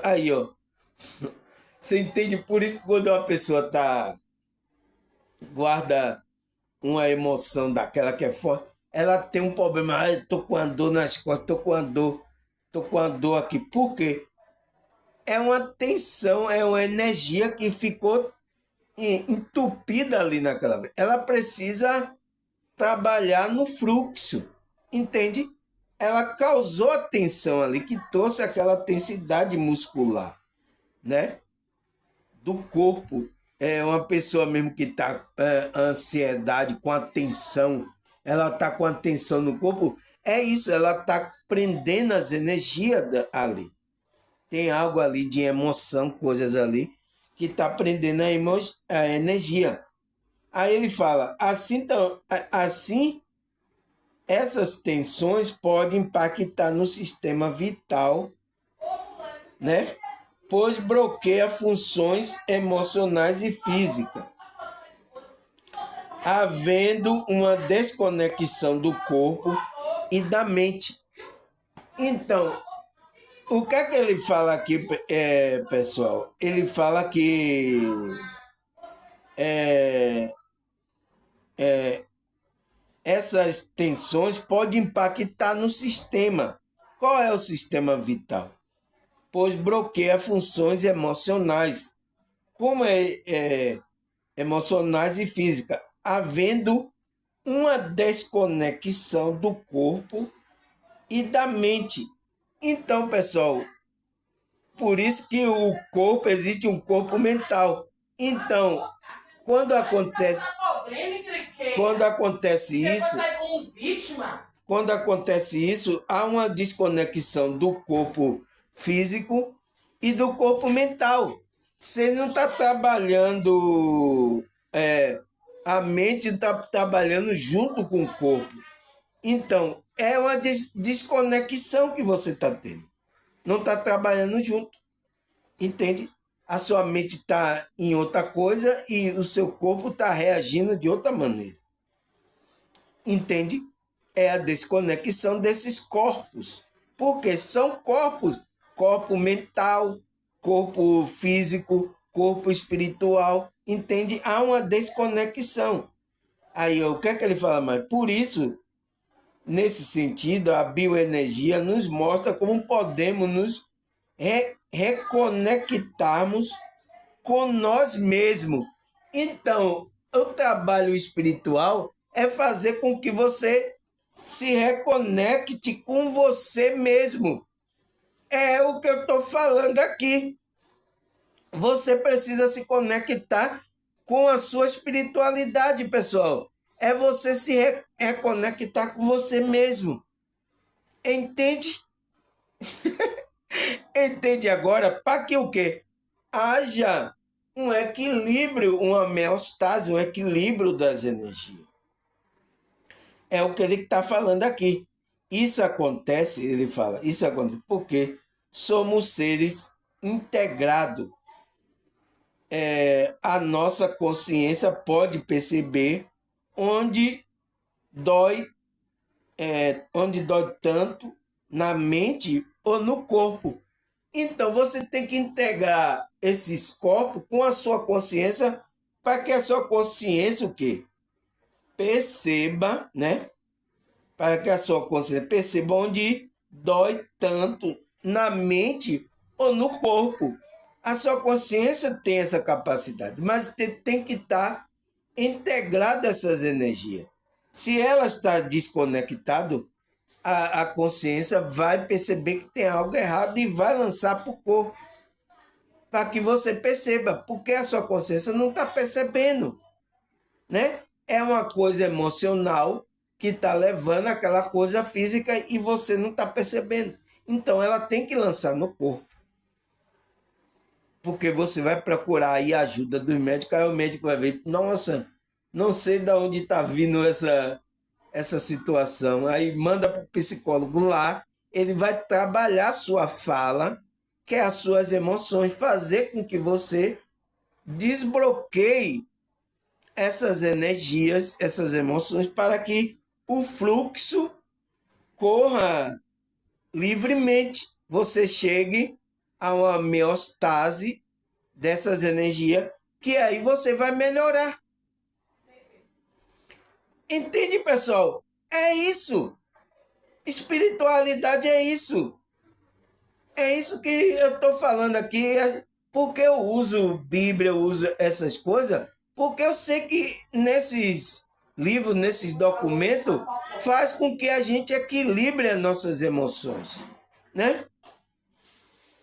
Aí, ó, você entende? Por isso que quando uma pessoa guarda uma emoção daquela que é forte, ela tem um problema. Ah, eu tô com a dor nas costas, tô com a dor aqui. Por quê? É uma tensão, é uma energia que ficou entupida ali naquela vez. Ela precisa trabalhar no fluxo, entende? Ela causou a tensão ali, que trouxe aquela tensidade muscular, né? Do corpo. É uma pessoa mesmo que está ansiedade, com a tensão, ela está com a tensão no corpo, é isso, ela está prendendo as energias ali. Tem algo ali de emoção, coisas ali, que está prendendo a energia. Aí ele fala, assim, então, assim essas tensões podem impactar no sistema vital, né? Pois bloqueia funções emocionais e físicas, havendo uma desconexão do corpo e da mente. Então, o que é que ele fala aqui, pessoal? Ele fala que é, essas tensões podem impactar no sistema. Qual é o sistema vital? Pois bloqueia funções emocionais, como emocionais e físicas, havendo uma desconexão do corpo e da mente. Então, pessoal, por isso que o corpo, existe um corpo mental. Então, quando acontece, quando acontece isso, quando acontece isso, há uma desconexão do corpo físico e do corpo mental. Você não está trabalhando, a mente está trabalhando junto com o corpo. Então, é uma desconexão que você está tendo. Não está trabalhando junto, entende? A sua mente está em outra coisa e o seu corpo está reagindo de outra maneira. Entende? É a desconexão desses corpos. Porque são corpos, corpo mental, corpo físico, corpo espiritual. Entende? Há uma desconexão. Aí, o que é que ele fala mais? Por isso, nesse sentido, a bioenergia nos mostra como podemos nos reconectarmos com nós mesmos. Então, o trabalho espiritual é fazer com que você se reconecte com você mesmo. É o que eu estou falando aqui. Você precisa se conectar com a sua espiritualidade, pessoal. É você se reconectar com você mesmo. Entende? Entende agora? Para que o quê? Haja um equilíbrio, uma homeostase, um equilíbrio das energias. É o que ele está falando aqui. Isso acontece, ele fala, isso acontece porque somos seres integrados. A nossa consciência pode perceber onde dói, onde dói tanto na mente ou no corpo. Então você tem que integrar esses corpos com a sua consciência para que a sua consciência o quê? Perceba, né? Para que a sua consciência perceba onde dói tanto na mente ou no corpo. A sua consciência tem essa capacidade, mas tem que estar integrada essas energias. Se ela está desconectada, a consciência vai perceber que tem algo errado e vai lançar para o corpo, para que você perceba, porque a sua consciência não está percebendo, né? É uma coisa emocional que está levando aquela coisa física e você não está percebendo. Então ela tem que lançar no corpo. porque você vai procurar aí a ajuda dos médicos, aí o médico vai ver, nossa, não sei de onde está vindo essa situação. Aí manda para o psicólogo lá, ele vai trabalhar sua fala, que é as suas emoções, fazer com que você desbloqueie essas energias, essas emoções, para que o fluxo corra livremente. Você chegue a uma homeostase dessas energias, que aí você vai melhorar. Entende, pessoal? É isso. Espiritualidade é isso. É isso que eu estou falando aqui. Porque eu uso Bíblia, eu uso essas coisas, porque eu sei que nesses livros, nesses documentos, faz com que a gente equilibre as nossas emoções, né?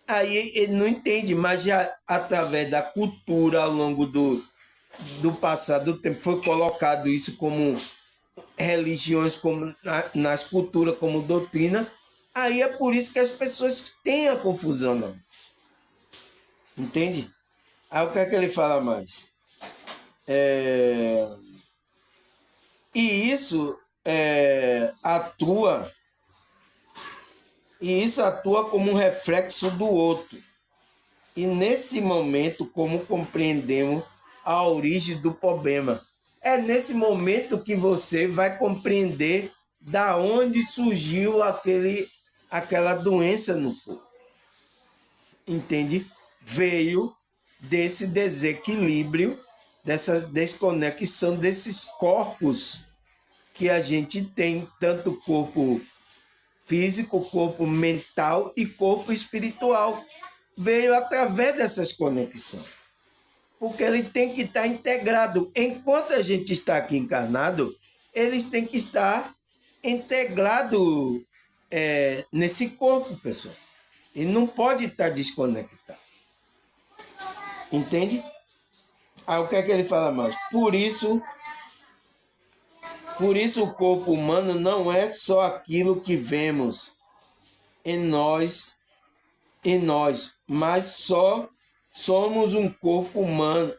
Aí ele não entende, mas já através da cultura ao longo do passado do tempo foi colocado isso como religiões, como nas culturas, como doutrina. Aí é por isso que as pessoas têm a confusão, não. Entende? Aí o que é que ele fala mais? E isso atua, e isso atua como um reflexo do outro. E nesse momento, como compreendemos a origem do problema? É nesse momento que você vai compreender da onde surgiu aquela doença no corpo. Entende? Veio desse desequilíbrio, dessa desconexão desses corpos que a gente tem, tanto corpo físico, corpo mental e corpo espiritual. Veio através dessas conexões. Porque ele tem que estar integrado. Enquanto a gente está aqui encarnado, eles têm que estar integrado nesse corpo, pessoal. Ele não pode estar desconectado. Entende? Aí o que é que ele fala mais? Por isso o corpo humano não é só aquilo que vemos em nós, mas só somos um corpo humano.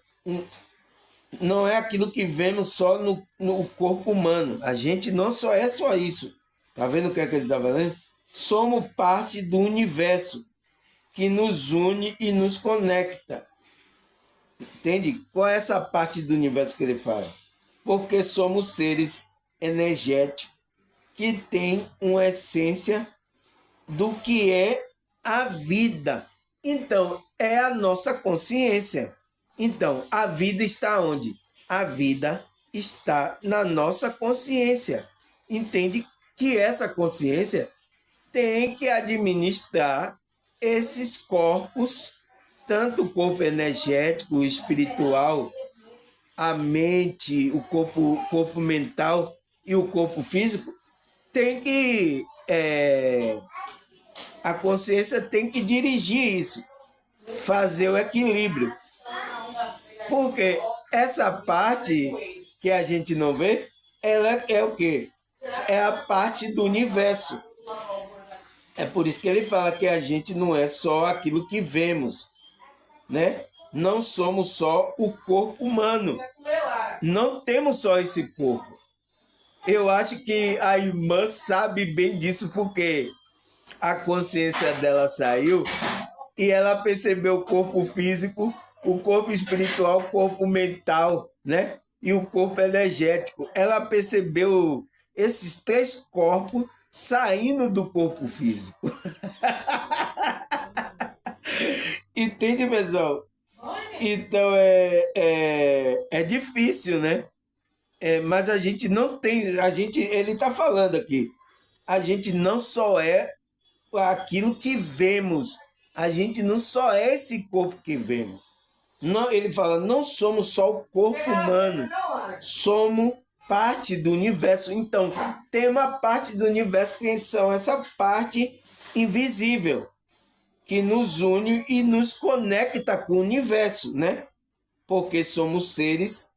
Não é aquilo que vemos só no corpo humano. A gente não só é só isso. Tá vendo o que é que ele está falando? Somos parte do universo que nos une e nos conecta. Entende? Qual é essa parte do universo que ele fala? Porque somos seres energéticos que têm uma essência do que é a vida. Então, é a nossa consciência. Então, a vida está onde? A vida está na nossa consciência. Entende que essa consciência tem que administrar esses corpos, tanto o corpo energético, o espiritual, a mente, o corpo mental e o corpo físico, tem que a consciência tem que dirigir isso, fazer o equilíbrio. Porque essa parte que a gente não vê, ela é o quê? É a parte do universo. É por isso que ele fala que a gente não é só aquilo que vemos, né? Não somos só o corpo humano. Não temos só esse corpo. Eu acho que a irmã sabe bem disso, porque a consciência dela saiu e ela percebeu o corpo físico, o corpo espiritual, o corpo mental, né? E o corpo energético. Ela percebeu esses três corpos saindo do corpo físico. Entende, pessoal? Então é difícil, né? Mas a gente não tem. Ele está falando aqui. A gente não só é aquilo que vemos. A gente não só é esse corpo que vemos. Não, ele fala, não somos só o corpo humano. Somos parte do universo. Então, tem uma parte do universo que são essa parte invisível, que nos une e nos conecta com o universo, né? Porque somos seres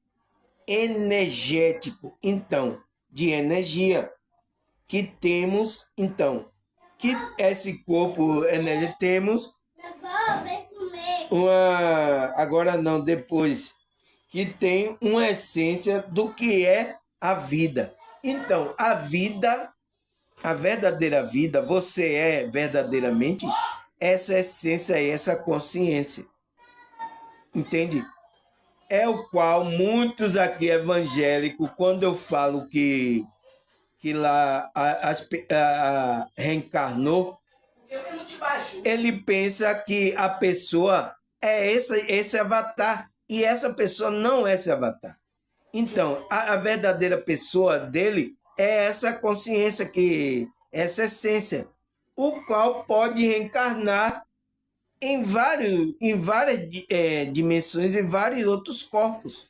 energéticos, então, de energia, que temos, então, que esse corpo energético temos agora não, depois, que tem uma essência do que é a vida. Então, a vida, a verdadeira vida, você é verdadeiramente essa essência e essa consciência. Entende? É o qual muitos aqui evangélicos, quando eu falo que lá reencarnou, ele pensa que a pessoa é esse avatar e essa pessoa não é esse avatar. Então, a verdadeira pessoa dele é essa consciência, essa essência, o qual pode reencarnar em várias dimensões, em vários outros corpos.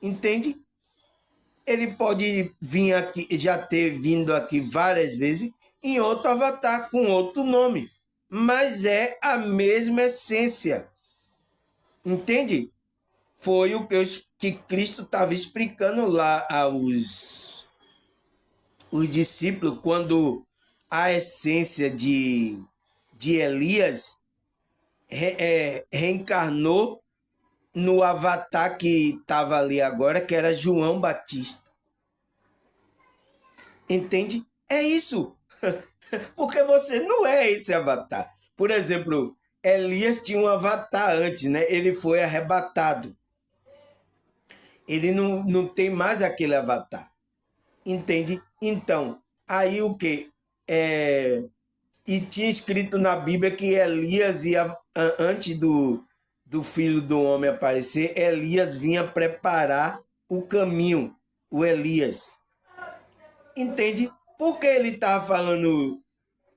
Entende? Ele pode vir aqui, já ter vindo aqui várias vezes em outro avatar, com outro nome. Mas é a mesma essência. Entende? Foi o que Cristo estava explicando lá aos os discípulos, quando a essência de Elias reencarnou no avatar que estava ali agora, que era João Batista. Entende? É isso. Porque você não é esse avatar. Por exemplo, Elias tinha um avatar antes, né? Ele foi arrebatado. Ele não tem mais aquele avatar. Entende? Então, aí o que? E tinha escrito na Bíblia que Elias ia, antes do filho do homem aparecer, Elias vinha preparar o caminho, o Elias. Entende? Por que ele estava falando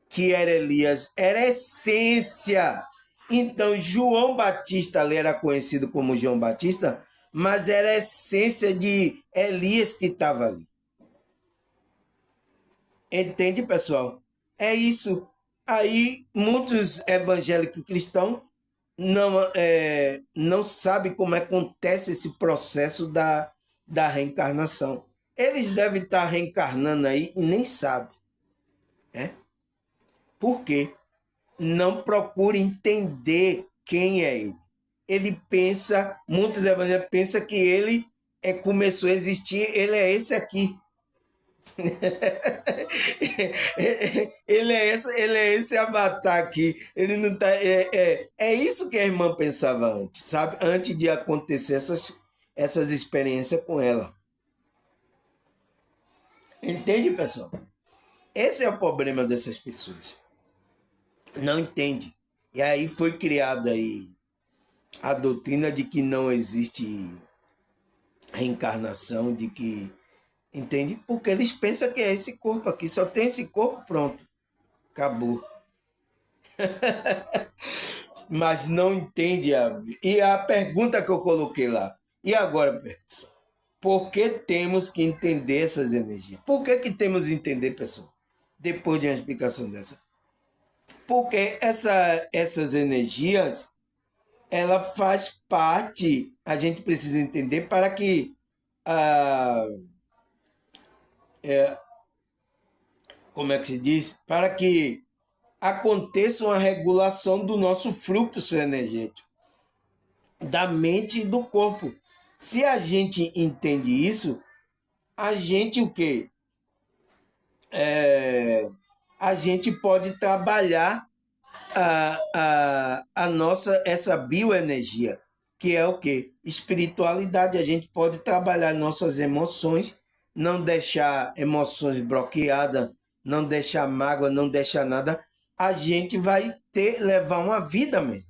que era Elias? Era essência. Então, João Batista ali era conhecido como João Batista, mas era a essência de Elias que estava ali. Entende, pessoal? É isso. Aí, muitos evangélicos cristãos não sabem como acontece esse processo da reencarnação. Eles devem estar reencarnando aí e nem sabem. Né? Por quê? Não procura entender quem é ele. Ele pensa, muitos evangélicos pensam que ele começou a existir, ele é esse aqui. Ele é esse avatar aqui. Ele não tá. É isso que a irmã pensava antes, sabe? Antes de acontecer essas experiências com ela. Entende, pessoal? Esse é o problema dessas pessoas. Não entende. E aí foi criada aí a doutrina de que não existe reencarnação, de que. Entende? Porque eles pensam que é esse corpo aqui, só tem esse corpo, pronto. Acabou. Mas não entende. E a pergunta que eu coloquei lá. E agora, pessoal? Por que temos que entender essas energias? Por que temos que entender, pessoal? Depois de uma explicação dessa. Porque essas energias, ela faz parte, a gente precisa entender para que como é que se diz? Para que aconteça uma regulação do nosso fluxo energético, da mente e do corpo. Se a gente entende isso, a gente o quê? A gente pode trabalhar a nossa, essa bioenergia, que é o quê? Espiritualidade. A gente pode trabalhar nossas emoções, não deixar emoções bloqueadas, não deixar mágoa, não deixar nada. A gente vai levar uma vida mesmo.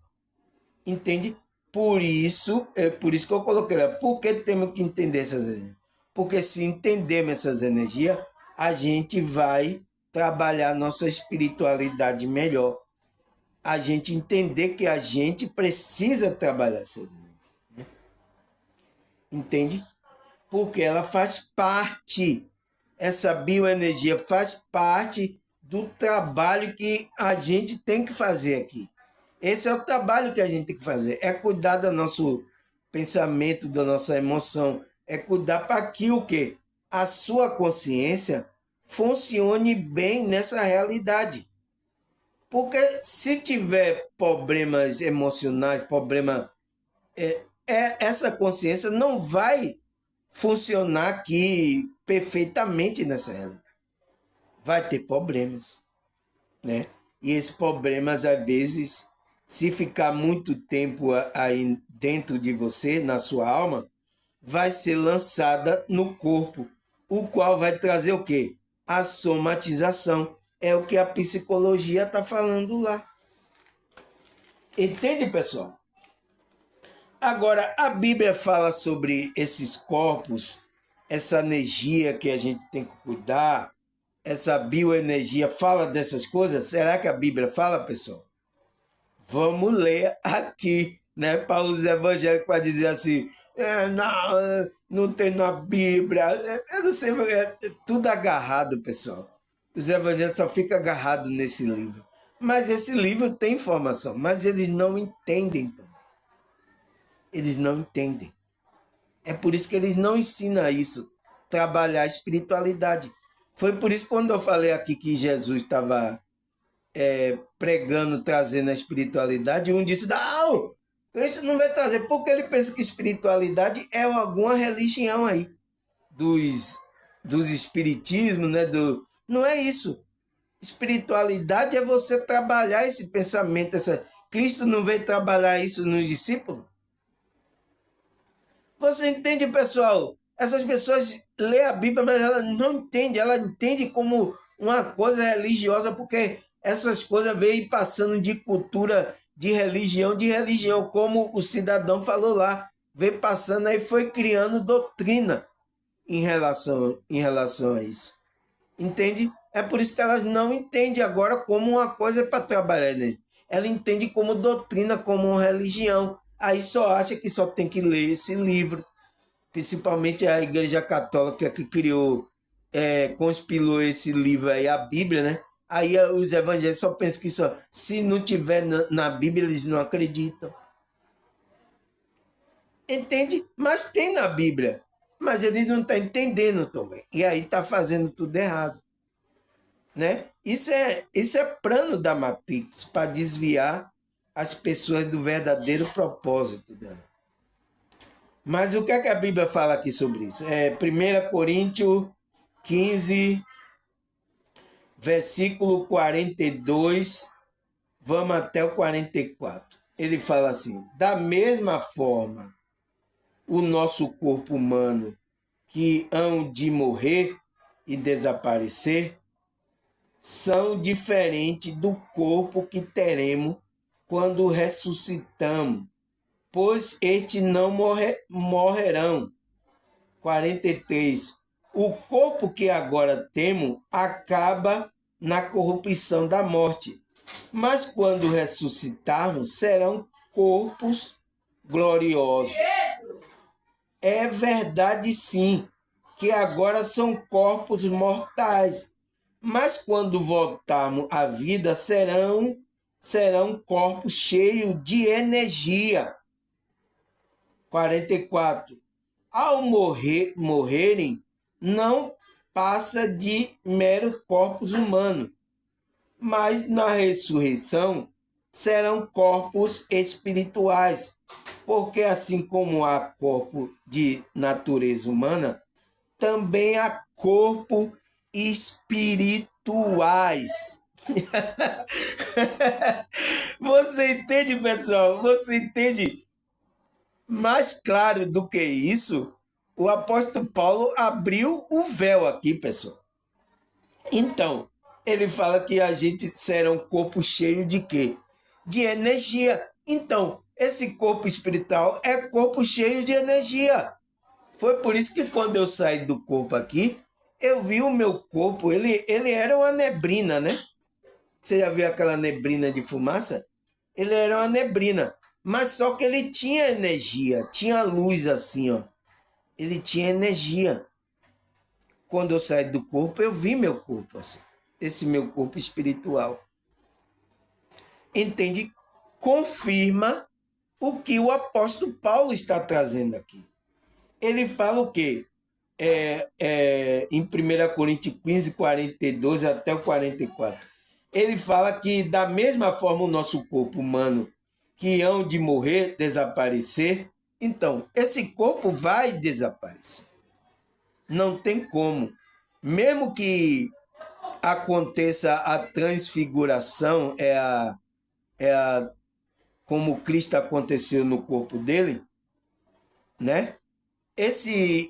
Entende? Por isso que eu coloquei lá. Por que temos que entender essas energias? Porque se entendermos essas energias, a gente vai trabalhar nossa espiritualidade melhor. A gente entender que a gente precisa trabalhar essas energias. Né? Entende? Porque ela faz parte, essa bioenergia faz parte do trabalho que a gente tem que fazer aqui. Esse é o trabalho que a gente tem que fazer, é cuidar do nosso pensamento, da nossa emoção, é cuidar para que o quê? A sua consciência funcione bem nessa realidade. Porque se tiver problemas emocionais, essa consciência não vai funcionar aqui perfeitamente nessa realidade. Vai ter problemas, né? E esses problemas, às vezes, se ficar muito tempo aí dentro de você, na sua alma, vai ser lançada no corpo, o qual vai trazer o quê? A somatização. É o que a psicologia está falando lá. Entende, pessoal? Agora, a Bíblia fala sobre esses corpos, essa energia que a gente tem que cuidar, essa bioenergia, fala dessas coisas? Será que a Bíblia fala, pessoal? Vamos ler aqui, né? Para os evangélicos para dizer assim, não tem na Bíblia. Eu não sei, é tudo agarrado, pessoal. Os evangélicos só ficam agarrados nesse livro. Mas esse livro tem informação, mas eles não entendem. Então. Eles não entendem. É por isso que eles não ensinam isso, trabalhar a espiritualidade. Foi por isso que quando eu falei aqui que Jesus estava pregando, trazendo a espiritualidade, um disse, não, Cristo não vai trazer, porque ele pensa que espiritualidade é alguma religião aí, dos espiritismos, né? Não é isso. Espiritualidade é você trabalhar esse pensamento, Cristo não veio trabalhar isso nos discípulos? Você entende, pessoal? Essas pessoas lêem a Bíblia, mas ela não entende. Ela entende como uma coisa religiosa, porque essas coisas vêm passando de cultura, de religião, como o cidadão falou lá. Veio passando aí, foi criando doutrina em relação a isso. Entende? É por isso que elas não entendem agora como uma coisa para trabalhar neles. Ela entende como doutrina, como religião. Aí só acha que só tem que ler esse livro. Principalmente a Igreja Católica que criou, conspilou esse livro aí, a Bíblia, né? Aí os evangélicos só pensam que só, se não tiver na Bíblia, eles não acreditam. Entende? Mas tem na Bíblia. Mas eles não estão entendendo também. E aí está fazendo tudo errado. Né? Isso é plano da Matrix para desviar as pessoas do verdadeiro propósito dela. Mas o que é que a Bíblia fala aqui sobre isso? 1 Coríntios 15, versículo 42, vamos até o 44. Ele fala assim: da mesma forma, o nosso corpo humano, que hão de morrer e desaparecer, são diferentes do corpo que teremos quando ressuscitamos, pois estes não morrerão. 43. O corpo que agora temos acaba na corrupção da morte, mas quando ressuscitarmos, serão corpos gloriosos. É verdade, sim, que agora são corpos mortais, mas quando voltarmos à vida, serão corpos cheios de energia. 44. Ao morrerem, não passa de meros corpos humanos, mas na ressurreição serão corpos espirituais, porque assim como há corpo de natureza humana, também há corpo espirituais. Você entende, pessoal? Você entende? Mais claro do que isso, o apóstolo Paulo abriu o véu aqui, pessoal. Então, ele fala que a gente será um corpo cheio de quê? De energia. Então, esse corpo espiritual é corpo cheio de energia. Foi por isso que quando eu saí do corpo aqui, eu vi o meu corpo, ele era uma neblina, né? Você já viu aquela neblina de fumaça? Ele era uma neblina, mas só que ele tinha energia, tinha luz assim, ó. Ele tinha energia. Quando eu saí do corpo, eu vi meu corpo assim, esse meu corpo espiritual. Entende? Confirma o que o apóstolo Paulo está trazendo aqui. Ele fala o quê? Em 1 Coríntios 15, 42 até o 44. ele fala que da mesma forma o nosso corpo humano, que hão de morrer, desaparecer, então esse corpo vai desaparecer. Não tem como. Mesmo que aconteça a transfiguração, como Cristo aconteceu no corpo dele, né?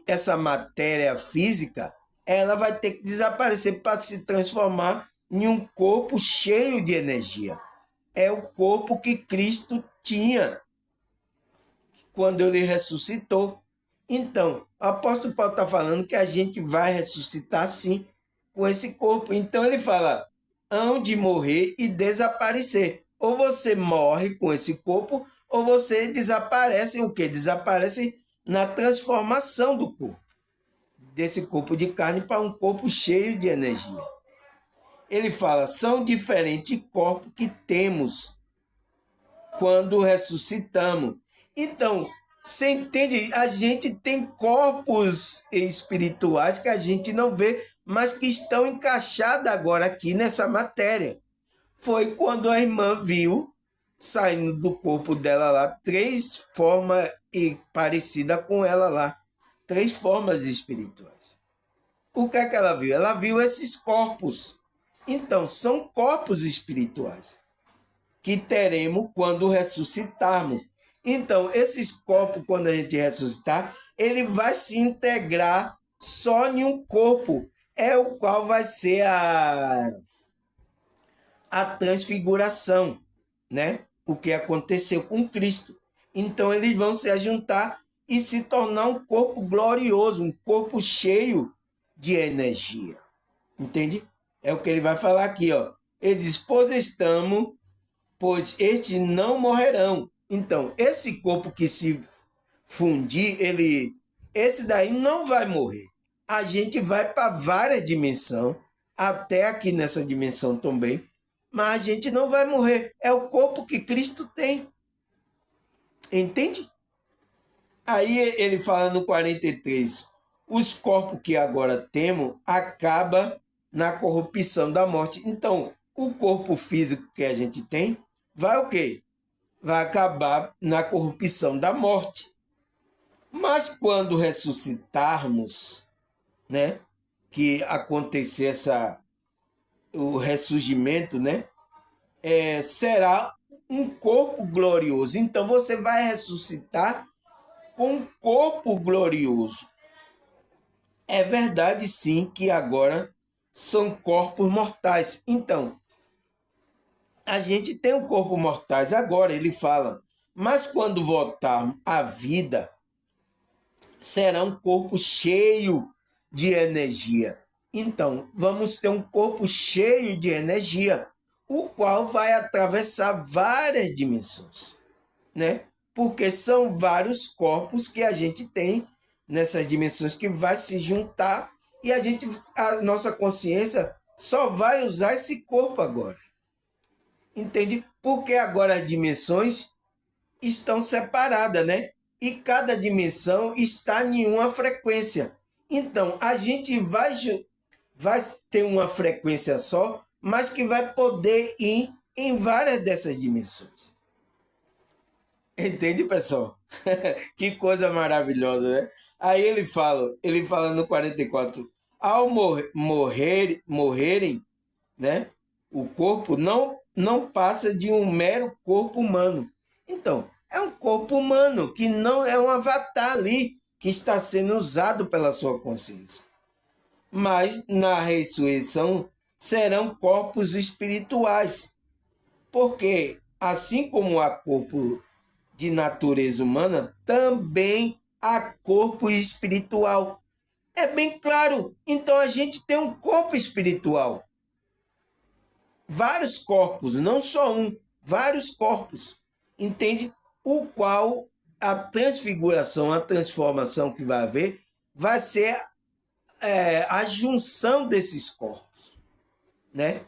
Essa matéria física, ela vai ter que desaparecer para se transformar em um corpo cheio de energia. É o corpo que Cristo tinha quando ele ressuscitou. Então, o apóstolo Paulo está falando que a gente vai ressuscitar sim com esse corpo. Então ele fala, hão de morrer e desaparecer. Ou você morre com esse corpo, ou você desaparece. O quê? Desaparece na transformação do corpo. Desse corpo de carne para um corpo cheio de energia. Ele fala, são diferentes corpos que temos quando ressuscitamos. Então, você entende? A gente tem corpos espirituais que a gente não vê, mas que estão encaixados agora aqui nessa matéria. Foi quando a irmã viu, saindo do corpo dela lá, 3 formas parecidas com ela lá. 3 formas espirituais. O que é que ela viu? Ela viu esses corpos. Então, são corpos espirituais que teremos quando ressuscitarmos. Então, esses corpos, quando a gente ressuscitar, ele vai se integrar só em um corpo, é o qual vai ser a transfiguração, né? O que aconteceu com Cristo. Então, eles vão se ajuntar e se tornar um corpo glorioso, um corpo cheio de energia. Entende? É o que ele vai falar aqui, ó. Ele diz, pois estamos, pois estes não morrerão. Então, esse corpo que se fundir, esse daí não vai morrer. A gente vai para várias dimensões, até aqui nessa dimensão também, mas a gente não vai morrer. É o corpo que Cristo tem. Entende? Aí ele fala no 43, os corpos que agora temos acabam na corrupção da morte. Então, o corpo físico que a gente tem vai o quê? Vai acabar na corrupção da morte. Mas quando ressuscitarmos, né, que acontecer o ressurgimento, né, será um corpo glorioso. Então você vai ressuscitar com um corpo glorioso. É verdade sim que agora são corpos mortais. Então, a gente tem um corpo mortais agora, ele fala, mas quando voltar à vida, será um corpo cheio de energia. Então, vamos ter um corpo cheio de energia, o qual vai atravessar várias dimensões, né? Porque são vários corpos que a gente tem nessas dimensões que vai se juntar e a nossa consciência só vai usar esse corpo agora. Entende? Porque agora as dimensões estão separadas, né? E cada dimensão está em uma frequência. Então, a gente vai ter uma frequência só, mas que vai poder ir em várias dessas dimensões. Entende, pessoal? Que coisa maravilhosa, né? Aí ele fala no 44, ao morrerem, né? O corpo não passa de um mero corpo humano. Então, é um corpo humano que não é um avatar ali que está sendo usado pela sua consciência. Mas na ressurreição serão corpos espirituais. Porque assim como há corpo de natureza humana, também há corpo espiritual. É bem claro. Então a gente tem um corpo espiritual. Vários corpos, não só um, vários corpos. Entende? O qual a transfiguração, a transformação que vai haver, vai ser a junção desses corpos, né?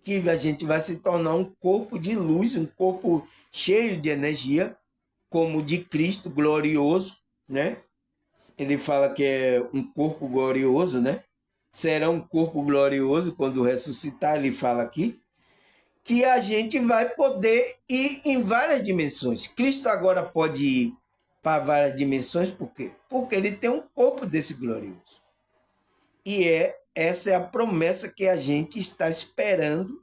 Que a gente vai se tornar um corpo de luz, um corpo cheio de energia, como o de Cristo, glorioso, né? Ele fala que é um corpo glorioso, né? Será um corpo glorioso quando ressuscitar, ele fala aqui. que a gente vai poder ir em várias dimensões. Cristo agora pode ir para várias dimensões, por quê? Porque ele tem um corpo desse glorioso. E essa é a promessa que a gente está esperando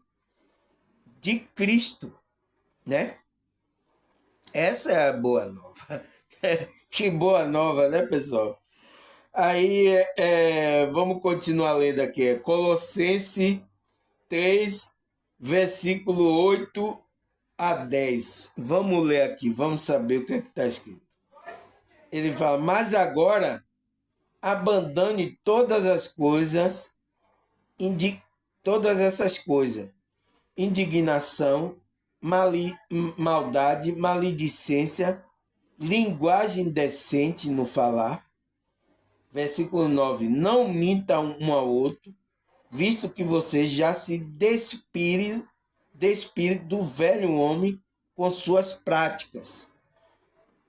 de Cristo, né? Essa é a boa nova. Que boa nova, né, pessoal? Aí, vamos continuar lendo aqui. Colossenses 3, versículo 8 a 10. Vamos ler aqui, vamos saber o que está escrito. Ele fala, mas agora abandone todas as coisas, todas essas coisas, indignação, maldade, maledicência, linguagem decente no falar. Versículo 9, não mintam um ao outro, visto que vocês já se despiram do velho homem com suas práticas.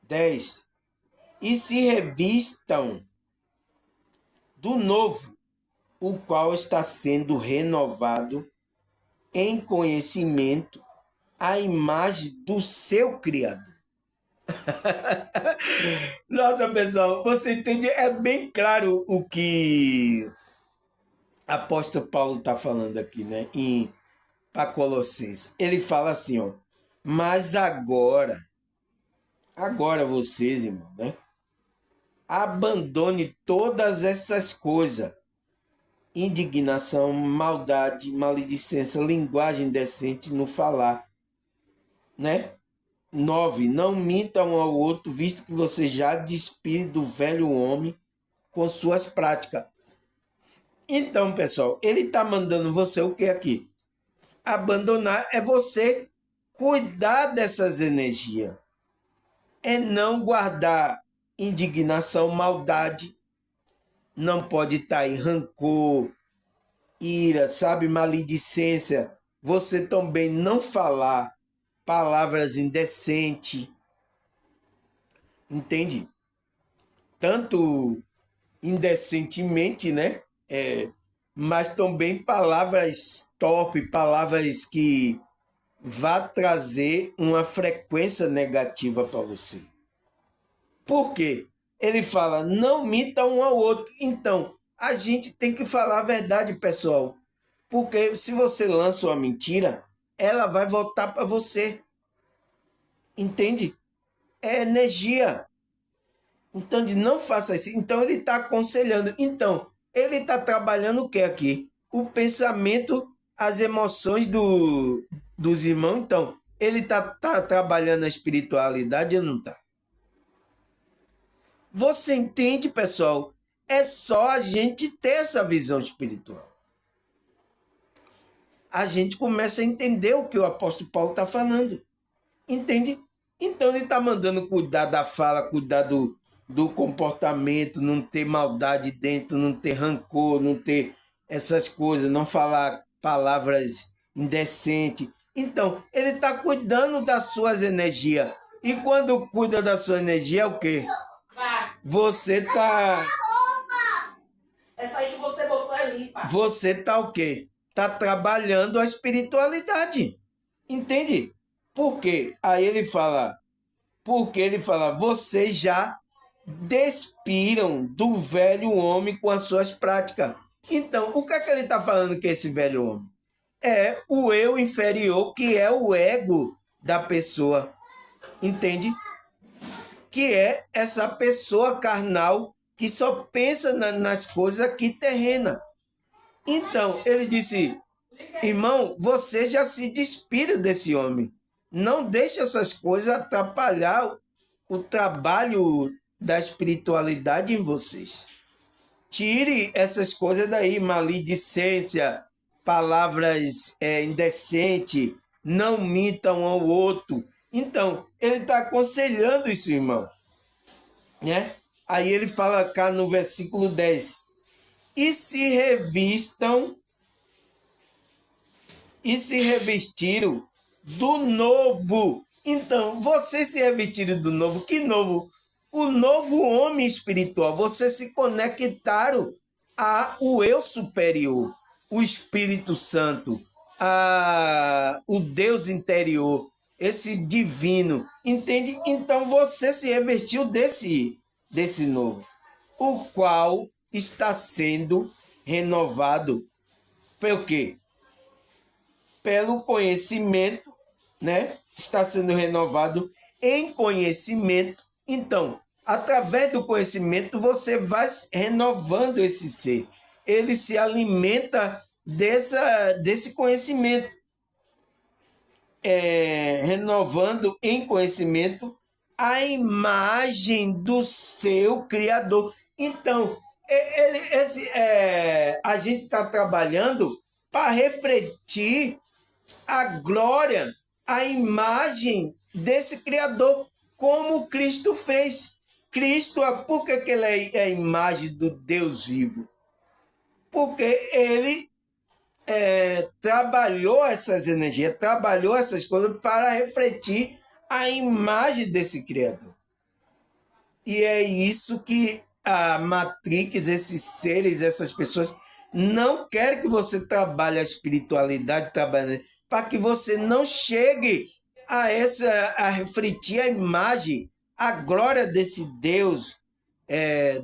10. E se revistam do novo, o qual está sendo renovado em conhecimento à imagem do seu Criador. Nossa, pessoal, você entende? É bem claro o que apóstolo Paulo está falando aqui, né? Para Colossenses. Ele fala assim, ó. Mas agora vocês, irmão, né? Abandone todas essas coisas. Indignação, maldade, maledicência, linguagem decente no falar, né? 9. Não mintam um ao outro, visto que você já despiram do velho homem com suas práticas. Então, pessoal, ele está mandando você o que aqui? Abandonar é você cuidar dessas energias. É não guardar indignação, maldade. Não pode estar em rancor, ira, sabe, maledicência. Você também não falar palavras indecentes. Entende? Tanto indecentemente, né? Mas também palavras top, palavras que vá trazer uma frequência negativa para você. Por quê? Ele fala, não minta um ao outro. Então, a gente tem que falar a verdade, pessoal. Porque se você lança uma mentira, ela vai voltar para você. Entende? É energia. Então, não faça isso. Então, ele está aconselhando. Então, ele está trabalhando o que aqui? O pensamento, as emoções dos irmãos. Então, ele está trabalhando a espiritualidade ou não está? Você entende, pessoal? É só a gente ter essa visão espiritual. A gente começa a entender o que o apóstolo Paulo está falando. Entende? Então ele está mandando cuidar da fala, cuidar do comportamento, não ter maldade dentro, não ter rancor, não ter essas coisas, não falar palavras indecentes. Então, ele está cuidando das suas energias. E quando cuida da sua energia, é o quê? Você tá... Essa aí que você botou ali, pai. Você tá o quê? Tá trabalhando a espiritualidade. Entende? Por quê? Aí ele fala... Porque ele fala, vocês já despiram do velho homem com as suas práticas. Então, o que é que ele está falando que é esse velho homem? É o eu inferior, que é o ego da pessoa. Entende? Que é essa pessoa carnal que só pensa nas coisas aqui terrenas. Então, ele disse, irmão, você já se despira desse homem. Não deixe essas coisas atrapalhar o trabalho da espiritualidade em vocês. Tire essas coisas daí, maledicência, palavras indecentes, não mintam um ao outro. Então, ele está aconselhando isso, irmão. Né? Aí ele fala cá no versículo 10. E se revestiram do novo. Então, vocês se revestiram do novo. Que novo? O novo homem espiritual. Vocês se conectaram ao eu superior, o Espírito Santo, o Deus interior, esse divino, entende? Então você se revestiu desse novo, o qual está sendo renovado pelo quê? Pelo conhecimento, né? Está sendo renovado em conhecimento. Então, através do conhecimento, você vai renovando esse ser. Ele se alimenta desse conhecimento, renovando em conhecimento a imagem do seu Criador. Então, a gente está trabalhando para refletir a glória, a imagem desse Criador, como Cristo fez. Cristo, por que ele é a imagem do Deus vivo? Porque ele trabalhou essas energias, trabalhou essas coisas para refletir a imagem desse Criador. E é isso que a Matrix, esses seres, essas pessoas, não querem que você trabalhe a espiritualidade, para que você não chegue a refletir a imagem, a glória desse Deus,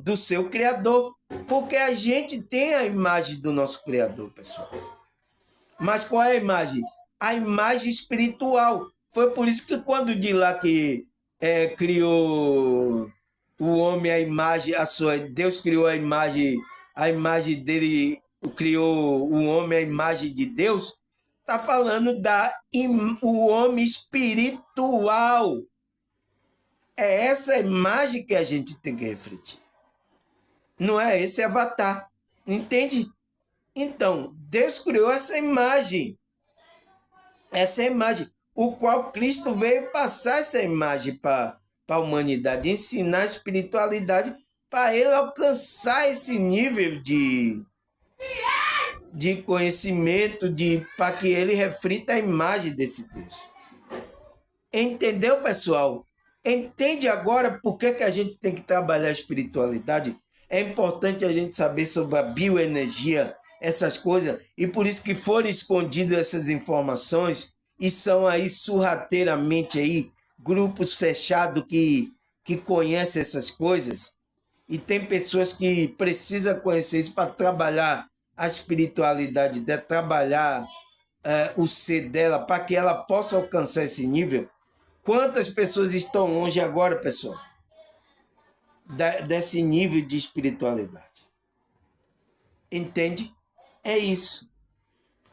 do seu Criador. Porque a gente tem a imagem do nosso Criador, pessoal. Mas qual é a imagem? A imagem espiritual. Foi por isso que quando diz lá que criou o homem, a imagem, Deus criou a imagem dele, criou o homem, a imagem de Deus, está falando o homem espiritual. É essa imagem que a gente tem que refletir. Não é esse avatar. Entende? Então, Deus criou essa imagem, o qual Cristo veio passar essa imagem para a humanidade, ensinar a espiritualidade para ele alcançar esse nível de conhecimento, para que ele reflita a imagem desse Deus. Entendeu, pessoal? Entende agora por que a gente tem que trabalhar a espiritualidade? É importante a gente saber sobre a bioenergia, essas coisas, e por isso que foram escondidas essas informações e são aí sorrateiramente aí grupos fechados que conhecem essas coisas, e tem pessoas que precisam conhecer isso para trabalhar a espiritualidade dela, trabalhar o ser dela, para que ela possa alcançar esse nível. Quantas pessoas estão longe agora, pessoal, desse nível de espiritualidade? Entende? É isso.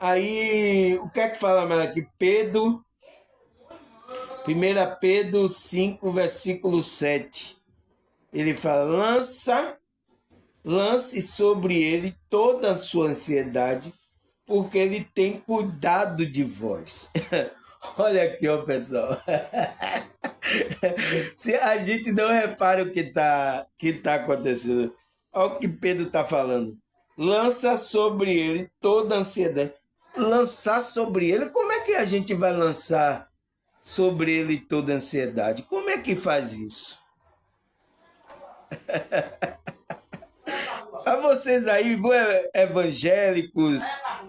Aí, o que é que fala mais aqui? 1 Pedro 5, versículo 7. Ele fala, lance sobre ele toda a sua ansiedade, porque ele tem cuidado de vós. Olha aqui, ó, pessoal. Se a gente não repara o que tá acontecendo, olha o que Pedro está falando. Lança sobre ele toda a ansiedade. Lançar sobre ele? Como é que a gente vai lançar sobre ele toda a ansiedade? Como é que faz isso? A vocês aí, evangélicos,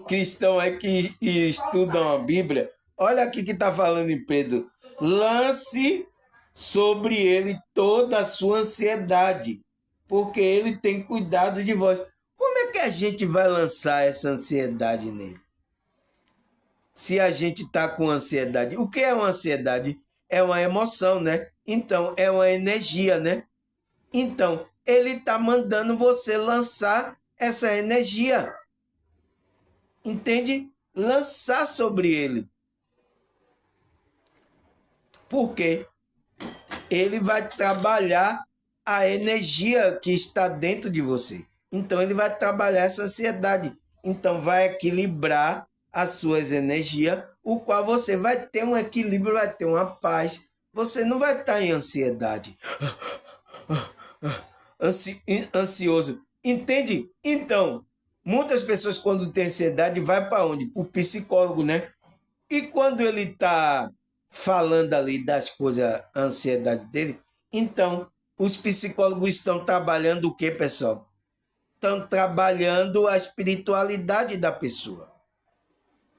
cristãos aí que estudam a Bíblia, olha aqui que está falando em Pedro. Lance sobre ele toda a sua ansiedade, porque ele tem cuidado de vós. Como é que a gente vai lançar essa ansiedade nele? Se a gente está com ansiedade. O que é uma ansiedade? É uma emoção, né? Então, é uma energia, né? Então, ele está mandando você lançar essa energia. Entende? Lançar sobre ele. Por quê? Ele vai trabalhar a energia que está dentro de você. Então, ele vai trabalhar essa ansiedade. Então, vai equilibrar as suas energias, o qual você vai ter um equilíbrio, vai ter uma paz. Você não vai estar em ansiedade. Ansioso. Entende? Então, muitas pessoas quando têm ansiedade vai para onde? Para o psicólogo, né? E quando ele está falando ali das coisas, a ansiedade dele, então os psicólogos estão trabalhando o que, pessoal? Estão trabalhando a espiritualidade da pessoa.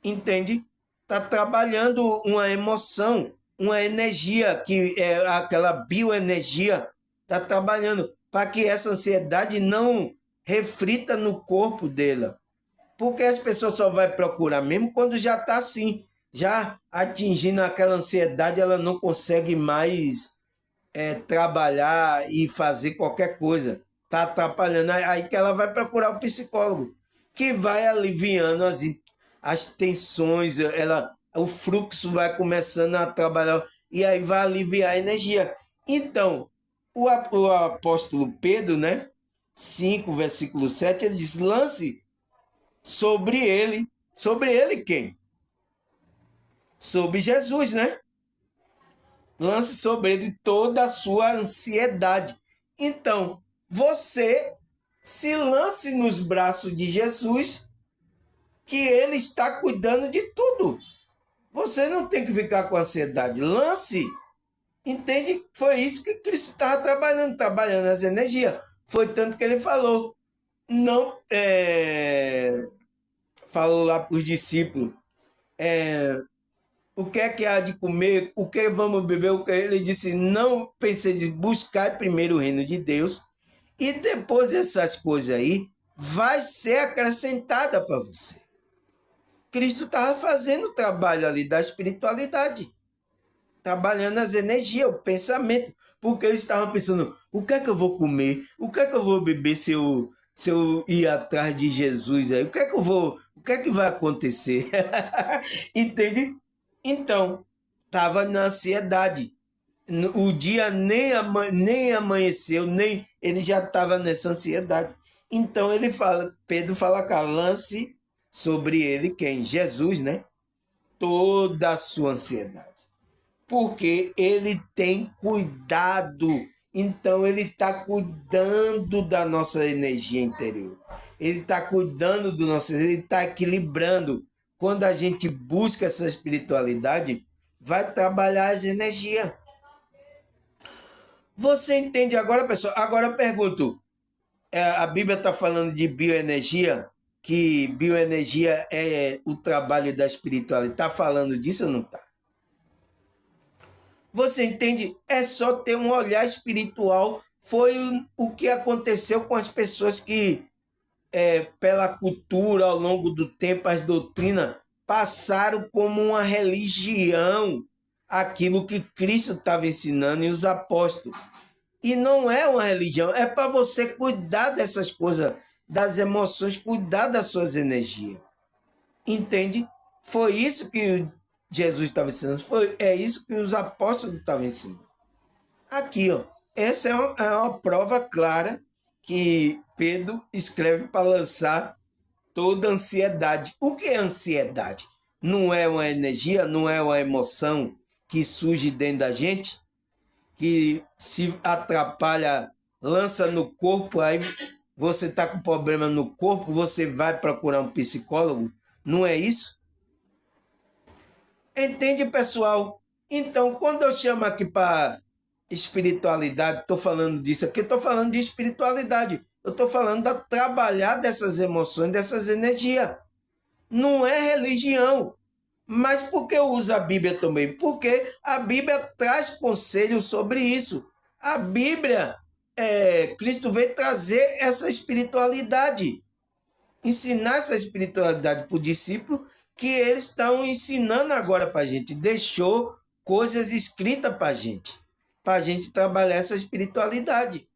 entende? Está trabalhando uma emoção, uma energia, que é aquela bioenergia, está trabalhando para que essa ansiedade não reflita no corpo dela. Porque as pessoas só vão procurar mesmo quando já está assim, já atingindo aquela ansiedade, ela não consegue mais trabalhar e fazer qualquer coisa. Está atrapalhando. Aí que ela vai procurar o psicólogo, que vai aliviando as tensões, o fluxo vai começando a trabalhar e aí vai aliviar a energia. Então, o apóstolo Pedro, né? 5, versículo 7, ele diz: lance sobre ele. Sobre ele quem? Sobre Jesus, né? Lance sobre ele toda a sua ansiedade. Então, você se lance nos braços de Jesus, que ele está cuidando de tudo. Você não tem que ficar com ansiedade. Lance. Entende? Foi isso que Cristo estava trabalhando as energias. Foi tanto que ele falou. Não falou lá para os discípulos. O que é que há de comer? O que vamos beber? O que ele disse? Não pensei de buscar primeiro o reino de Deus e depois essas coisas aí vai ser acrescentada para você. Cristo estava fazendo o trabalho ali da espiritualidade, trabalhando as energias, o pensamento, porque eles estavam pensando: o que é que eu vou comer? O que é que eu vou beber se eu ir atrás de Jesus aí? O que é que eu vou? O que é que vai acontecer? Entende? Então, estava na ansiedade. O dia nem amanheceu, nem ele já estava nessa ansiedade. Então ele fala, Pedro fala cá, lance sobre ele quem? Jesus, né? Toda a sua ansiedade. Porque ele tem cuidado. Então ele está cuidando da nossa energia interior. Ele está cuidando do nosso, ele está equilibrando. Quando a gente busca essa espiritualidade, vai trabalhar as energias. Você entende agora, pessoal? Agora eu pergunto, a Bíblia está falando de bioenergia, que bioenergia é o trabalho da espiritualidade. Está falando disso ou não está? Você entende? É só ter um olhar espiritual. Foi o que aconteceu com as pessoas que, pela cultura, ao longo do tempo, as doutrinas, passaram como uma religião aquilo que Cristo estava ensinando e os apóstolos. E não é uma religião, é para você cuidar dessas coisas, das emoções, cuidar das suas energias. Entende? Foi isso que Jesus estava ensinando, é isso que os apóstolos estavam ensinando. Aqui, ó, essa é uma prova clara que Pedro escreve para lançar toda a ansiedade. O que é ansiedade? Não é uma energia, não é uma emoção que surge dentro da gente, que se atrapalha, lança no corpo, aí você está com problema no corpo, você vai procurar um psicólogo. Não é isso? Entende, pessoal? Então, quando eu chamo aqui para espiritualidade, estou falando disso aqui, estou falando de espiritualidade. Eu estou falando de trabalhar dessas emoções, dessas energias. Não é religião. Mas por que eu uso a Bíblia também? Porque a Bíblia traz conselhos sobre isso. A Bíblia, Cristo veio trazer essa espiritualidade, ensinar essa espiritualidade para o discípulo, que eles estão ensinando agora para a gente. Deixou coisas escritas para a gente trabalhar essa espiritualidade.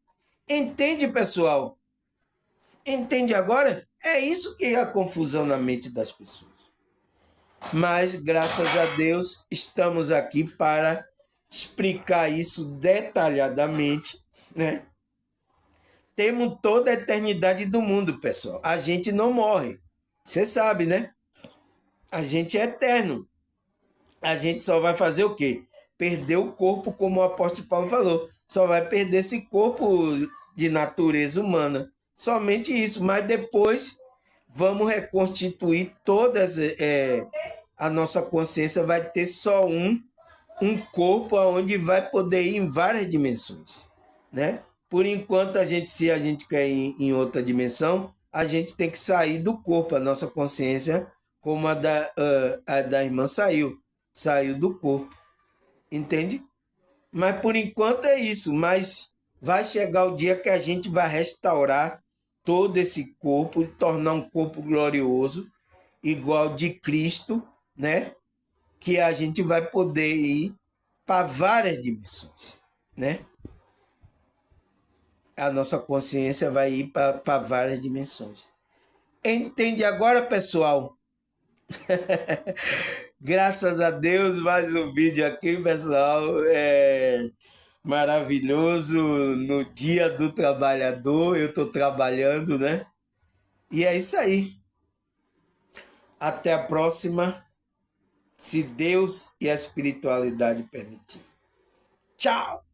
Entende, pessoal? Entende agora? É isso que é a confusão na mente das pessoas. Mas, graças a Deus, estamos aqui para explicar isso detalhadamente, né? Temos toda a eternidade do mundo, pessoal. A gente não morre. Você sabe, né? A gente é eterno. A gente só vai fazer o quê? Perder o corpo, como o apóstolo Paulo falou. Só vai perder esse corpo de natureza humana. Somente isso. Mas depois vamos reconstituir todas. A nossa consciência vai ter só um corpo onde vai poder ir em várias dimensões, né? Por enquanto, se a gente quer ir em outra dimensão, a gente tem que sair do corpo. A nossa consciência como a da irmã saiu do corpo, entende? Mas por enquanto é isso, mas vai chegar o dia que a gente vai restaurar todo esse corpo e tornar um corpo glorioso, igual de Cristo, né? Que a gente vai poder ir para várias dimensões, né? A nossa consciência vai ir para várias dimensões. Entende agora, pessoal? Graças a Deus, mais um vídeo aqui, pessoal. Maravilhoso. No Dia do Trabalhador, eu estou trabalhando, né? E é isso aí. Até a próxima, se Deus e a espiritualidade permitir. Tchau!